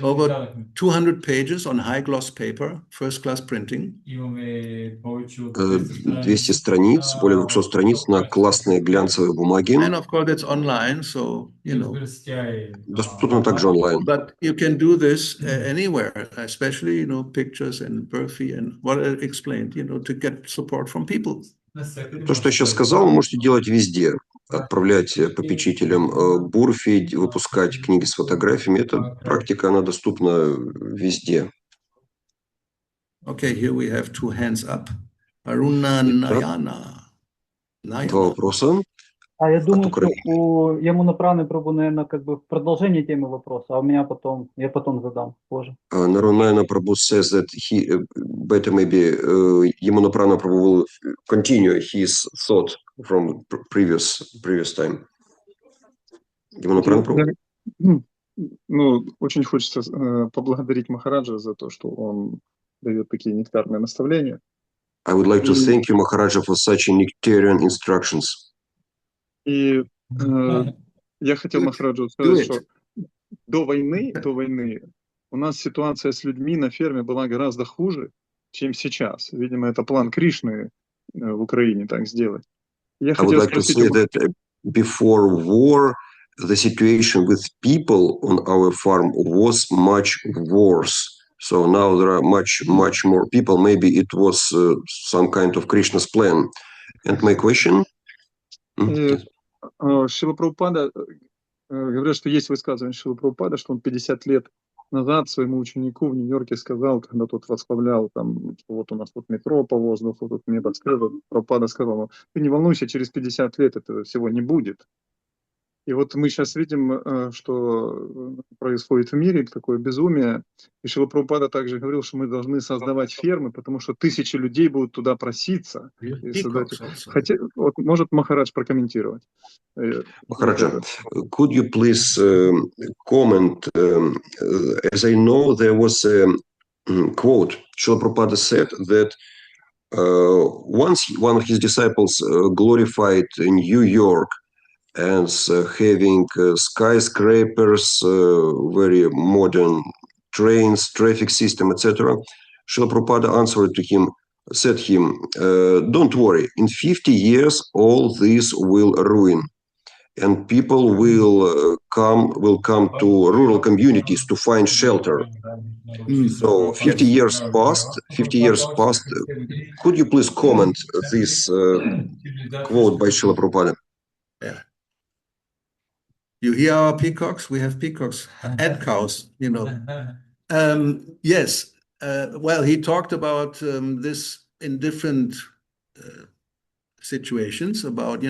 Over 200 pages on high gloss paper, first class printing. 200 страниц, более 200 страниц на классной глянцевой бумаге. And of course, it's online, so, Доступно также онлайн. But you can do this anywhere, especially, pictures and burfi and what I explained, to get support from people. То, что я сейчас сказал, вы можете делать везде. Отправлять попечителям бурфи, выпускать книги с фотографиями. Эта практика, она доступна везде. Okay, here we have two hands up. Aruna Nayana. Два вопроса. А я от думаю, что Украины. у Ямунапраны Прабху, наверное, как бы в продолжение темы вопроса, а у меня потом, я потом задам позже. Narayana Prabhu says that he better maybe Yamunaprana Prabhu will continue his thought from previous time. Yamunaprana Prabhu? Ну, очень хочется поблагодарить Махараджа за то, что он дает такие нектарные наставления. I would like to thank you, Maharaja, for such nectarian instructions. И я хотел Махараджу сказать, что до войны у нас ситуация с людьми на ферме была гораздо хуже, чем сейчас. Видимо, это план Кришны в Украине так сделать. Я I would хотел like to спросить say that before war, the situation with people on our farm was much worse. So now there are much more people. Maybe it was some kind of Krishna's plan. And my question? Шрила Прабхупада, говорят, что есть высказывание Шрила Прабхупада, что он 50 лет назад своему ученику в Нью-Йорке сказал, когда тот восславлял, там, что вот у нас тут метро по воздуху, тут небоскребы, Прабхупада сказал, ты не волнуйся, через 50 лет этого всего не будет. И вот мы сейчас видим, что происходит в мире, такое безумие. И Шрила Прабхупада также говорил, что мы должны создавать фермы, потому что тысячи людей будут туда проситься. И создать... Хотя, вот, может Махарадж прокомментировать. Maharaja, could you please comment, as I know there was a quote, Srila Prabhupada said that once one of his disciples glorified in New York as having skyscrapers, very modern trains, traffic system, etc. Srila Prabhupada answered to him, said him, don't worry, in 50 years all this will ruin. And people will come to rural communities to find shelter. So 50 years passed. Could you please comment this quote by Srila Prabhupada? Yeah. You hear our peacocks? We have peacocks and cows, you know. Yes. Well, he talked about this in different situations about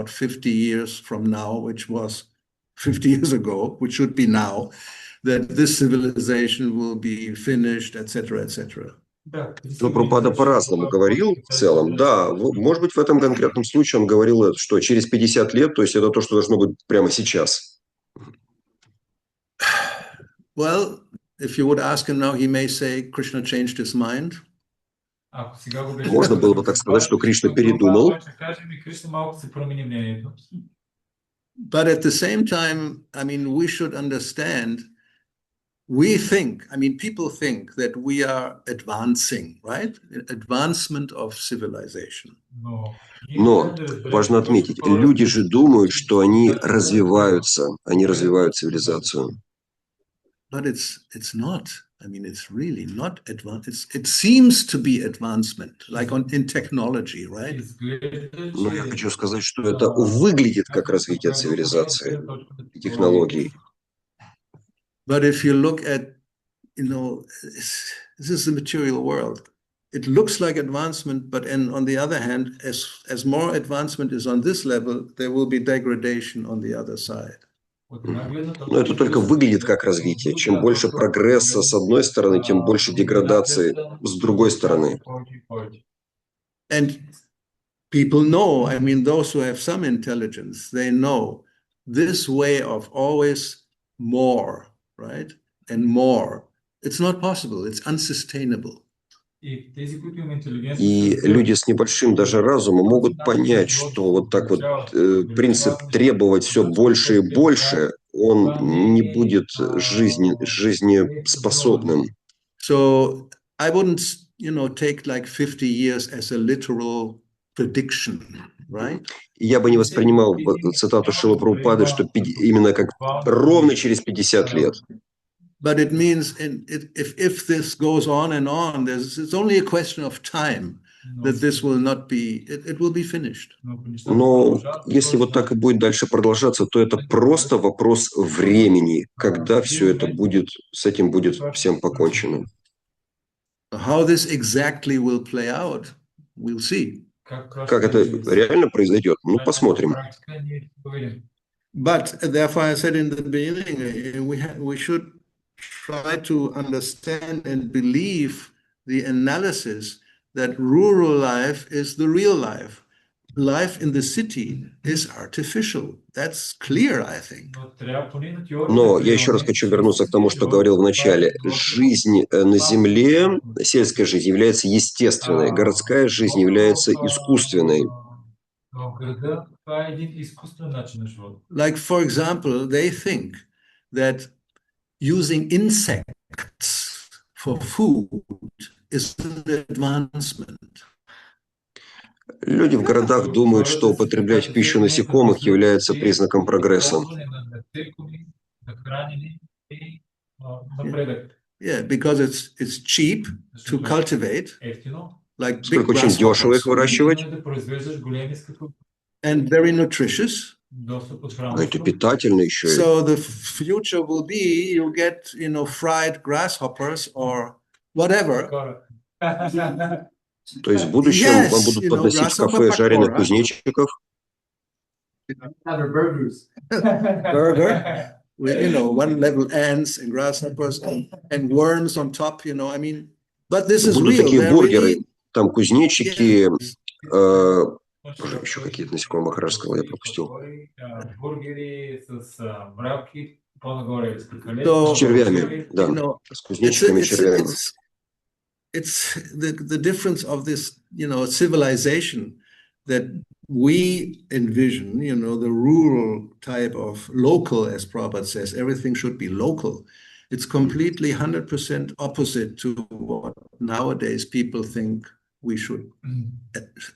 50 years from now, which was 50 years ago, which should be now, that this civilization will be finished, etc., etc. Но Прабхупада по-разному говорил в целом. Да, может быть, в этом конкретном случае он говорил, что через 50 лет, то есть это то, что должно быть прямо сейчас. Well, if you would ask him now, he may say Krishna changed his mind. Можно было бы так сказать, что Кришна передумал. But at the same time, I mean, we should understand, people think that we are advancing, right? Advancement of civilization. Но важно отметить, люди же думают, что они развивают цивилизацию. But it's not. I mean, it's really not advanced. It seems to be advancement, like in technology, right? Но я хочу сказать, что это выглядит как развитие цивилизации и технологий. But if you look at, this is the material world. It looks like advancement, but on the other hand, as more advancement is on this level, there will be degradation on the other side. Но это только выглядит как развитие. Чем больше прогресса с одной стороны, тем больше деградации с другой стороны. And people know, I mean, those who have some intelligence, they know this way of always more, right? And more. It's not possible. It's unsustainable. И люди с небольшим даже разумом могут понять, что вот так вот принцип требовать все больше и больше, он не будет жизнеспособным. So I wouldn't, take like 50 years as a literal prediction, right? Я бы не воспринимал цитату Шрилы Прабхупады, что именно как ровно через 50 лет. But it means if this goes on and on, it's only a question of time that this will not be, it will be finished. Но если вот так и будет dальше продолжаться, то это просто вопрос времени, когда все это будет, с этим будет всем покончено. How this exactly will play out, we'll see. Как это реально произойдет? Ну, посмотрим. But therefore, I said in the beginning, we should try to understand and believe the analysis that rural life is the real life. Life in the city is artificial. That's clear, I think. Но я еще раз хочу вернуться к тому, что говорил в начале. Жизнь на земле, сельская жизнь является естественной, городская жизнь является искусственной. Like, for example, they think that using insects for food is an advancement. Люди в городах думают, что употреблять в пищу насекомых является признаком прогресса. Yeah, because it's cheap to cultivate, like big Поскольку очень дешево их выращивать. And very nutritious. А это питательно еще. So the future will be you get, fried grasshoppers or whatever. То есть в будущем вам будут подносить в кафе жареных кузнечиков. Burger with, one level ants and grasshoppers and worms on top, but this is Будут real. такие They're бургеры, really... там кузнечики, еще какие-то насекомые Махарадж сказал, я пропустил. С червями, да, с кузнечиками и червями. It's the difference of this, civilization that we envision, the rural type of local, as Prabhupada says, everything should be local. It's completely 100% opposite to what nowadays people think we should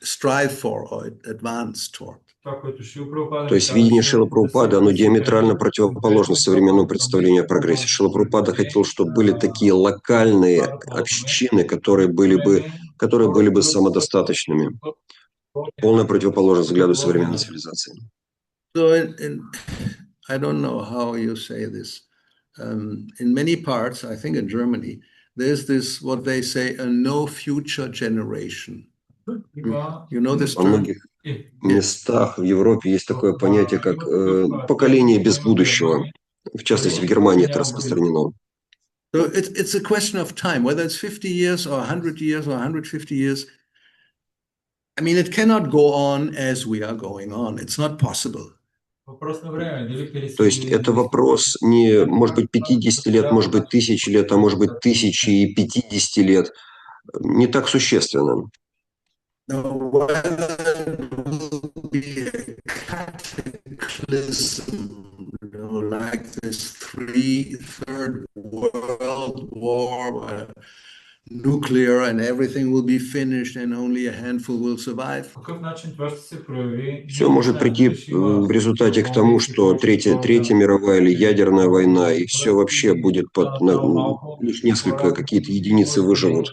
strive for or advance toward. То есть видение Шрила Прабхупады, оно диаметрально противоположно современному представлению о прогрессе. Шрила Прабхупада хотел, чтобы были такие локальные общины, которые были бы самодостаточными. Полная противоположность взгляду современной цивилизации. So I don't know how you say this. In many parts, I think in Germany, there's this, what they say, a no future generation. You know this term? В местах в Европе есть такое понятие, как поколение без будущего. В частности, в Германии это распространено. So it's a question of time, whether it's 50 years or 100 years or 150 years. I mean, it cannot go on as we are going on. It's not possible. То есть это вопрос не, может быть, 50 лет, может быть, 1000 лет, а может быть, 1050 лет. Не так существенно. Like this third world war, nuclear, and everything will be finished, and only a handful will survive. Все может прийти в результате к тому, что третья мировая или ядерная война, и все вообще будет лишь несколько, какие-то единицы выживут.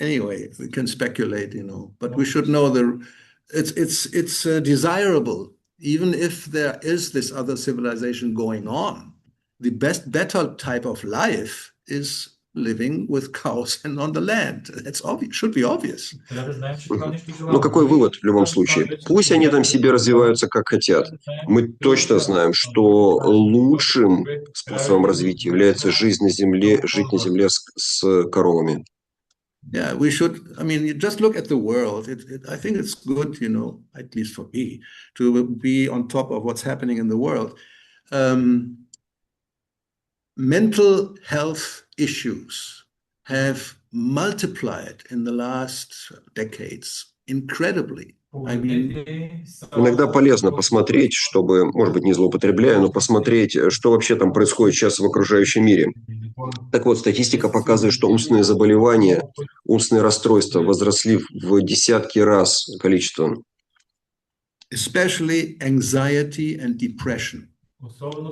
Anyway, we can speculate, but we should know it's desirable, even if there is this other civilization going on. The better type of life is living with cows and on the land. It's obvious, should be obvious. Но какой вывод в любом случае? Пусть они там себе развиваются как хотят. Мы точно знаем, что лучшим способом развития является жить на земле с коровами. Yeah, we should, you just look at the world. I think it's good, at least for me, to be on top of what's happening in the world. Mental health issues have multiplied in the last decades incredibly. Иногда полезно посмотреть, чтобы, может быть, не злоупотребляя, но посмотреть, что вообще там происходит сейчас в окружающем мире. Так вот, статистика показывает, что умственные заболевания, умственные расстройства возросли в десятки раз количеством. Especially anxiety and depression.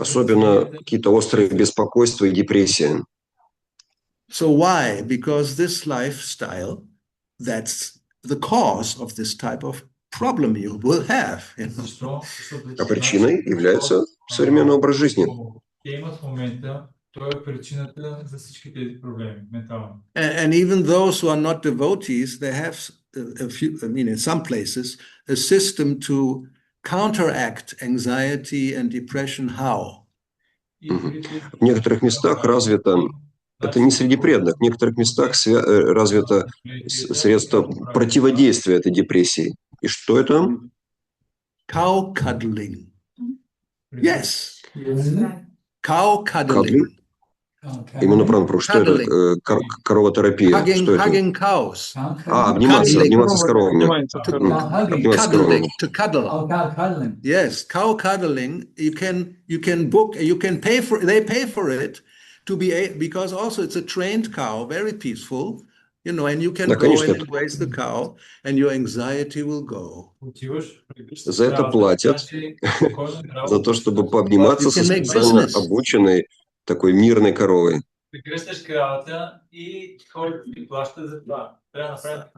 Особенно какие-то острые беспокойства и депрессия. So why? Because this lifestyle, that's the cause of this type of problem you will have. А причиной является современный образ жизни. Той е причината за всички тези проблеми, ментални. And even those who are not devotees, they have a few, I mean, in some places, a system to counteract anxiety and depression. How? В некоторых местах развито, это не среди преданных, в некоторых местах развито средство противодействия этой депрессии. И что это? Cow cuddling. Yes. Cow cuddling. Именно правильно, что это? Корово-терапия. Что это? Hugging cows. Обниматься с коровами. Обниматься с коровами. To cuddle. Yes, cow cuddling. You can book. You can pay for. They pay for it to be because also it's a trained cow, very peaceful. You know, and you can go and embrace the cow, and your anxiety will go. За это платят, за то, чтобы пообниматься со специально обученной такой мирной коровой.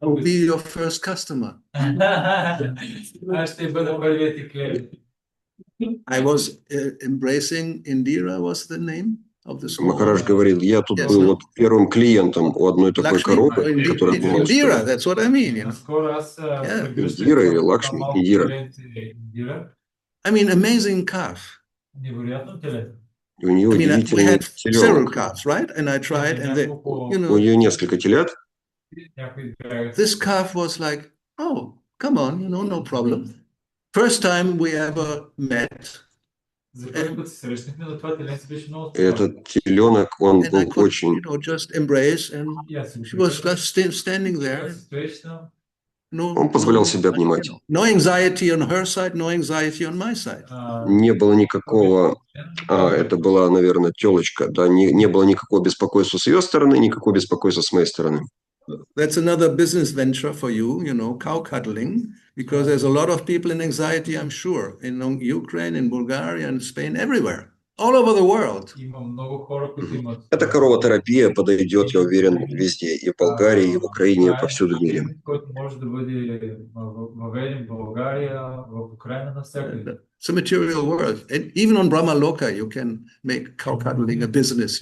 I'll be your first customer. I was embracing Indira was the name of the school. Махарадж говорил, я тут был вот первым клиентом у одной такой коровы, которая обнималась. Indira, that's what I mean. You know? Индира или Лакшми, Индира. I mean, amazing calf. У нее удивительный теленок. Right? And I tried, and they, you know, У нее несколько телят. This calf was like, oh, come on, you know, no problem. First time we ever met. Этот теленок, он был очень... You know, just embrace, and she was just standing there. Он позволял себя обнимать. No anxiety on her side, no anxiety on my side. Не было никакого... это была, наверное, телочка. Да, не было никакого беспокойства с ее стороны, никакого беспокойства с моей стороны. That's another business venture for you, you know, cow cuddling, because there's a lot of people in anxiety, I'm sure, in Ukraine, in Bulgaria, and Spain, everywhere, all over the world. Эта корова-терапия подойдет, я уверен, везде, и в Болгарии, и в Украине, и повсюду в мире. It's a material world. And even on Brahma Loka, you can make cow cuddling a business.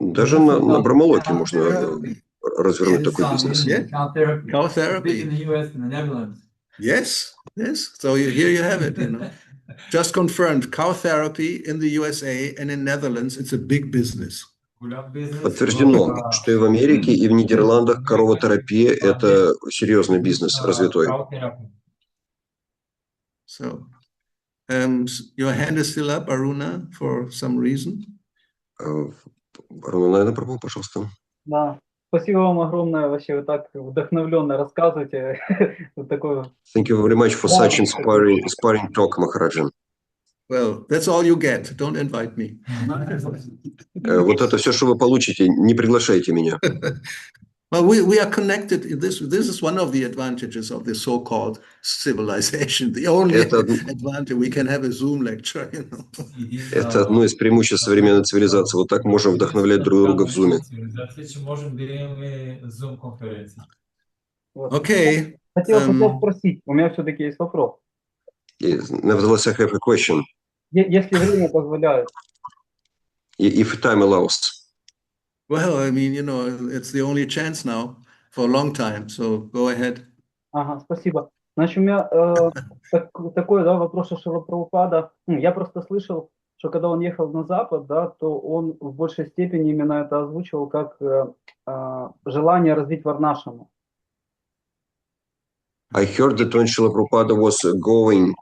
Даже на Брамалоке можно развернуть такой бизнес. Cow therapy. Yes, yes. So here you have it, you know. Just confirmed, cow therapy in the USA and in Netherlands, it's a big business. Подтверждено, что и в Америке, и в Нидерландах корово-терапия – это серьезный бизнес, развитой. So, your hand is still up, Aruna, for some reason. Аруна, наверное, пропал, пожалуйста. Да. Спасибо вам огромное, вообще вы так вдохновленно рассказываете. Thank you very much for such inspiring talk, Махараджа. Well, that's all you get. Don't invite me. Вот это все, что вы получите. Не приглашайте меня. Well, we are connected. This is one of the advantages of the so-called civilization. The only advantage, we can have a Zoom lecture. You know? Это одно из преимуществ современной цивилизации. Вот так можем вдохновлять друг друга в Zoom. Okay. Хотел спросить. У меня все-таки есть вопрос. Nevertheless, I have a question. Если время позволяет. If time allows. Well, I mean, you know, it's the only chance now for a long time, so go ahead. Ага, спасибо. Значит, у меня такой, да, вопрос Шрила Прабхупада. Я просто слышал, что когда он ехал на Запад, да, то он в большей степени именно это озвучивал как желание развить варнашраму. I heard that when Srila Prabhupada was going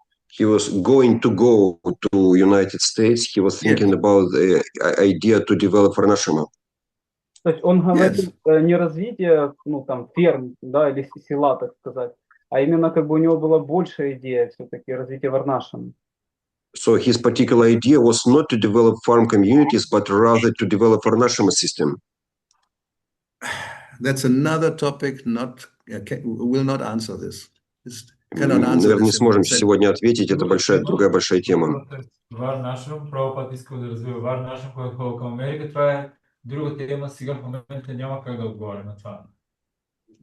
to go to United States, he was thinking about the idea to develop varnashrama. То есть он говорит не развитие, ну, там, ферм, да, или села, так сказать, а именно как бы у него была большая идея все-таки развития варнашрамы. So his particular idea was not to develop farm communities, but rather to develop varnashrama system. That's another topic. Will not answer this. Наверное, не сможем сегодня ответить. Это другая большая тема.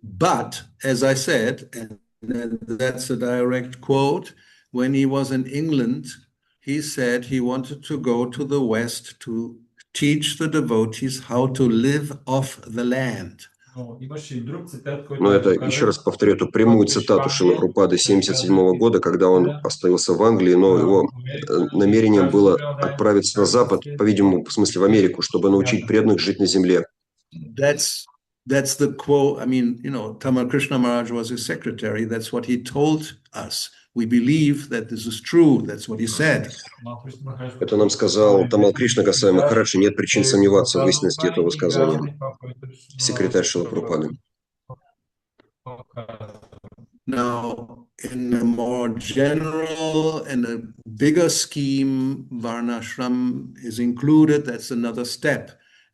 But, as I said, and that's a direct quote, when he was in England, he said he wanted to go to the West to teach the devotees how to live off the land. Но это, еще раз повторю эту прямую цитату Шрилы Прабхупады 1977 года, когда он остановился в Англии, но его намерением было отправиться на Запад, по-видимому, в смысле в Америку, чтобы научить преданных жить на земле. That's the quote. I mean, you know, Tamal Krishna Maharaj was his secretary. That's what he told us. We believe that this is true. That's what he said. Это нам сказал Тамал Кришна Госвами Махарадж, и нет причин сомневаться в истинности этого высказывания. Секретарь Шрилы Прабхупады. Now, in a more general and a bigger scheme, Varnashram is included. That's another step.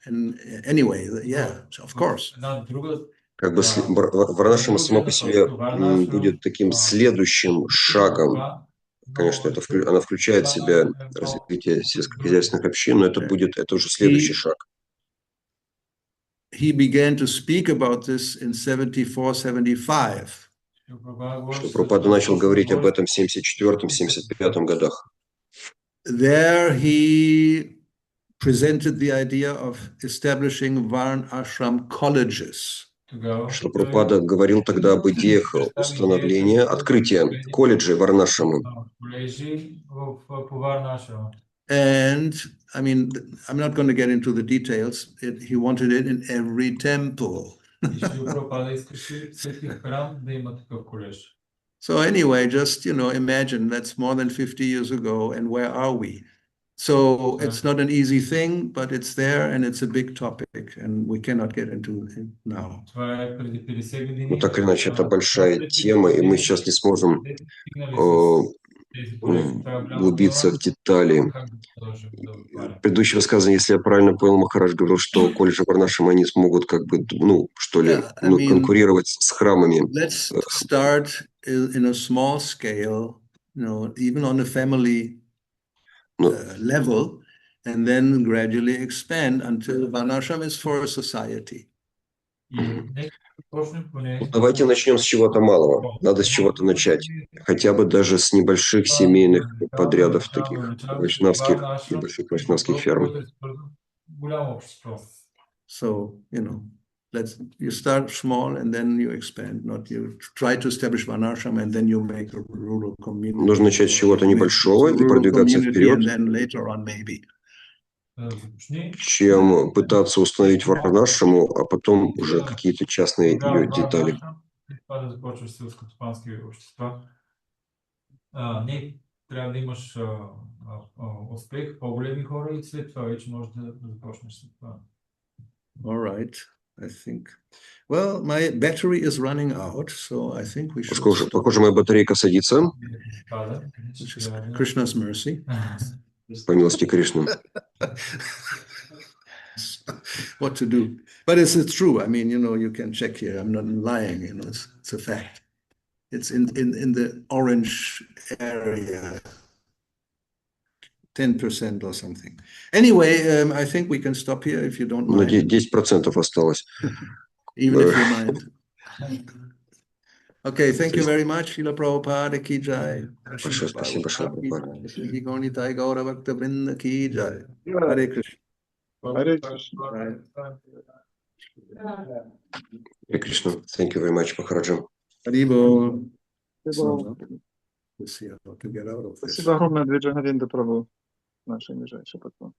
And anyway, yeah, of course. Как бы Варнашрама само по себе будет таким следующим шагом. Конечно, она включает в себя развитие сельскохозяйственных общин, но это уже следующий шаг. He began to speak about this in 74-75. Что Прабхупада начал говорить об этом в 74-75 годах. There he presented the idea of establishing Varn Ashram colleges. Что Прабхупада говорил тогда об идеях установления, открытия колледжей Варнашрамы. And I mean, I'm not going to get into the details. He wanted it in every temple. So anyway, just, you know, imagine that's more than 50 years ago, and where are we? So it's not an easy thing, but it's there, and it's a big topic, and we cannot get into it now. Ну, так или иначе, это большая тема, и мы сейчас не сможем углубиться в детали. Предыдущее высказывание, если я правильно понял, Махарадж говорил, что колледжи Варнашрама, они смогут как бы, ну, что ли, конкурировать с храмами. Let's start in a small scale, you know, even on a family level, and then gradually expand until Varnashram is for a society. Давайте начнем с чего-то малого. Надо с чего-то начать. Хотя бы даже с небольших семейных подрядов, таких вайшнавских, небольших вайшнавских ферм. So, you know, you start small and then you expand, not you try to establish Varnashram and then you make a rural community. Нужно начать с чего-то небольшого и продвигаться вперед, and then later on maybe. Чем пытаться установить Варнашраму, а потом уже какие-то частные ее детали. Трябва да имаш успех, по-големи хора и след това вече можеш да започнеш след това. All right, I think. Well, my battery is running out, so I think we should. Похоже, моя батарейка садится. Krishna's mercy. По милости Кришны. What to do? But it's true. I mean, you know, you can check here. I'm not lying. You know, it's a fact. It's in the orange area, 10% or something. Anyway, I think we can stop here if you don't mind. 10% осталось. Even if you mind. Okay, thank you very much, Srila Prabhupada ki jai. Большое спасибо, Шрила Прабхупада. Shri Gaunitai Gaura Bhakta Vrinda ki jai. Hare Krishna. Hare Krishna. Hare Krishna. Thank you very much, Махараджа. Haribol. Спасибо. We'll see how to get out of this. Спасибо огромное, Двиджа Говинда Прабху. Наши нижайшие поклоны.